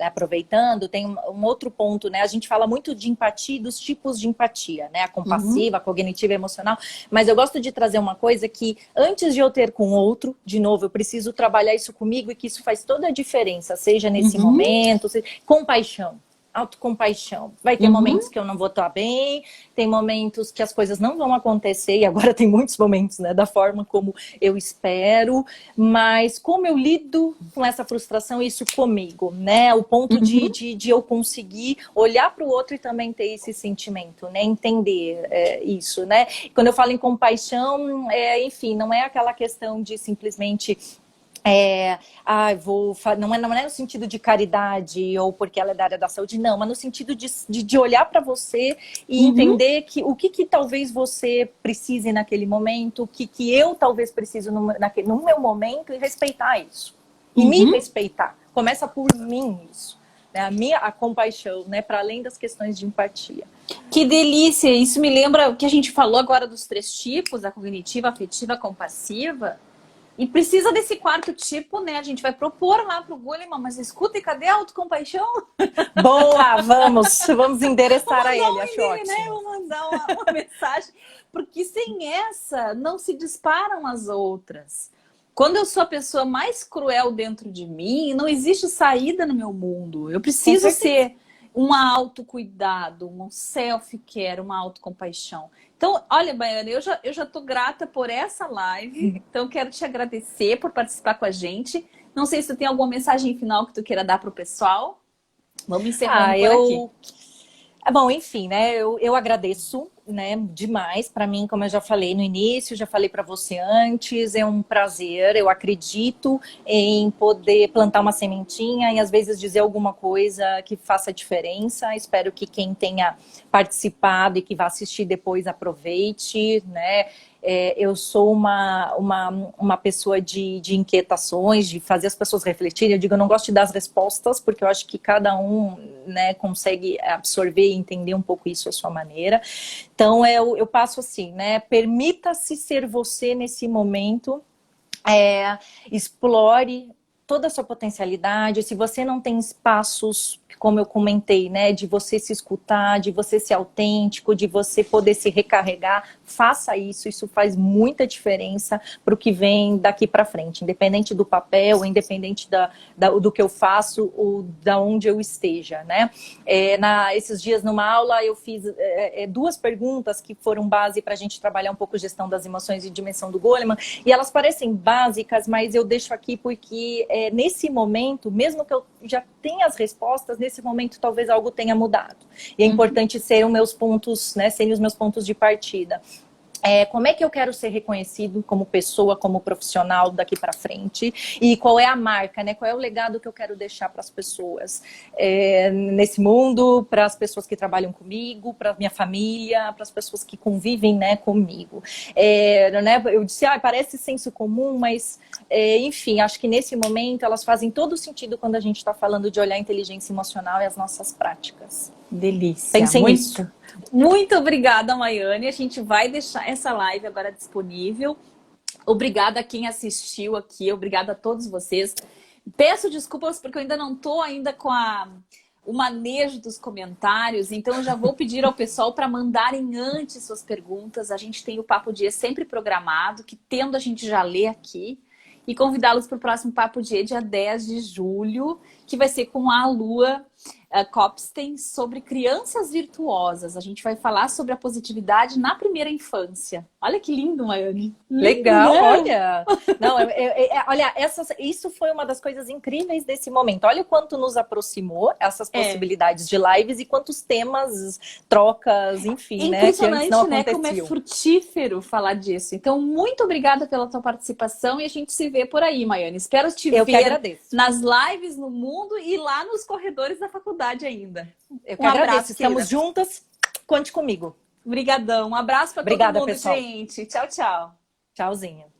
aproveitando, tem um outro ponto, né? A gente fala muito de empatia e dos tipos de empatia, né? A compassiva, a cognitiva e emocional. Mas eu gosto de trazer uma coisa que, antes de eu ter com outro, de novo, eu preciso trabalhar isso comigo e que isso faz toda a diferença, seja nesse momento, seja compaixão. Autocompaixão. Vai ter momentos que eu não vou estar bem, tem momentos que as coisas não vão acontecer, e agora tem muitos momentos, né, da forma como eu espero, mas como eu lido com essa frustração, isso comigo, né? O ponto de eu conseguir olhar para o outro e também ter esse sentimento, né? Entender isso, né? Quando eu falo em compaixão, enfim, não é aquela questão de simplesmente não é no sentido de caridade ou porque ela é da área da saúde, não, mas no sentido de olhar para você e entender o que talvez você precise naquele momento, o que eu talvez preciso no meu momento e respeitar isso. E me respeitar. Começa por mim isso. Né? A compaixão, né? Para além das questões de empatia. Que delícia! Isso me lembra o que a gente falou agora dos 3 tipos, a cognitiva, a afetiva, a compassiva. E precisa desse 4º tipo, né? A gente vai propor lá pro Goleman, mas escuta, e cadê a autocompaixão? Boa, vamos endereçar a ele, acho ótimo. Né? Vou mandar uma mensagem, porque sem essa não se disparam as outras. Quando eu sou a pessoa mais cruel dentro de mim, não existe saída no meu mundo. Eu preciso ser um autocuidado, um self-care, uma autocompaixão. Então, olha, Baiana, eu já estou grata por essa live. Então, quero te agradecer por participar com a gente. Não sei se tu tem alguma mensagem final que tu queira dar para o pessoal. Vamos encerrando por aqui. Bom, enfim, né? Eu agradeço, né, demais. Para mim, como eu já falei no início, já falei para você antes, é um prazer. Eu acredito em poder plantar uma sementinha e às vezes dizer alguma coisa que faça diferença. Espero que quem tenha participado e que vá assistir depois aproveite, né? Eu sou uma pessoa de inquietações, de fazer as pessoas refletirem. Eu digo, eu não gosto de dar as respostas, porque eu acho que cada um, né, consegue absorver e entender um pouco isso à sua maneira. Então, eu passo assim, né? Permita-se ser você nesse momento, explore toda a sua potencialidade. Se você não tem espaços, como eu comentei, né, de você se escutar, de você ser autêntico, de você poder se recarregar, faça isso. Isso faz muita diferença para o que vem daqui para frente, independente do papel, independente do que eu faço ou da onde eu esteja, né? Esses dias numa aula eu fiz 2 perguntas que foram base para a gente trabalhar um pouco gestão das emoções e dimensão do Goleman, e elas parecem básicas, mas eu deixo aqui porque nesse momento, mesmo que eu já tenha as respostas, nesse momento talvez algo tenha mudado. E é importante serem os meus pontos, né, serem os meus pontos de partida. Como é que eu quero ser reconhecido como pessoa, como profissional daqui para frente? E qual é a marca, né? Qual é o legado que eu quero deixar para as pessoas nesse mundo, para as pessoas que trabalham comigo, para minha família, para as pessoas que convivem, né, comigo. Né? Eu disse, parece senso comum, mas enfim, acho que nesse momento elas fazem todo sentido quando a gente está falando de olhar a inteligência emocional e as nossas práticas. Delícia. Pensem nisso. Muito obrigada, Maiane. A gente vai deixar essa live agora disponível. Obrigada a quem assistiu aqui. Obrigada a todos vocês. Peço desculpas porque eu ainda não estou com o manejo dos comentários, então eu já vou pedir ao pessoal para mandarem antes suas perguntas. A gente tem o Papo Dia sempre programado, que tendo a gente já lê aqui, e convidá-los para o próximo Papo Dia, dia 10 de julho, que vai ser com a Lua Kopstein, sobre crianças virtuosas. A gente vai falar sobre a positividade na primeira infância. Olha que lindo, Maiane. Legal, Né? olha. Não, olha, isso foi uma das coisas incríveis desse momento. Olha o quanto nos aproximou essas possibilidades de lives e quantos temas, trocas, enfim, né? Que antes não né? Como é frutífero falar disso. Então, muito obrigada pela tua participação e a gente se vê por aí, Maiane. Espero te ver nas lives no mundo e lá nos corredores da faculdade ainda. Eu que agradeço. Estamos juntas. Conte comigo. Obrigadão. Um abraço para todo mundo, pessoal. Gente. Tchau, tchau. Tchauzinho.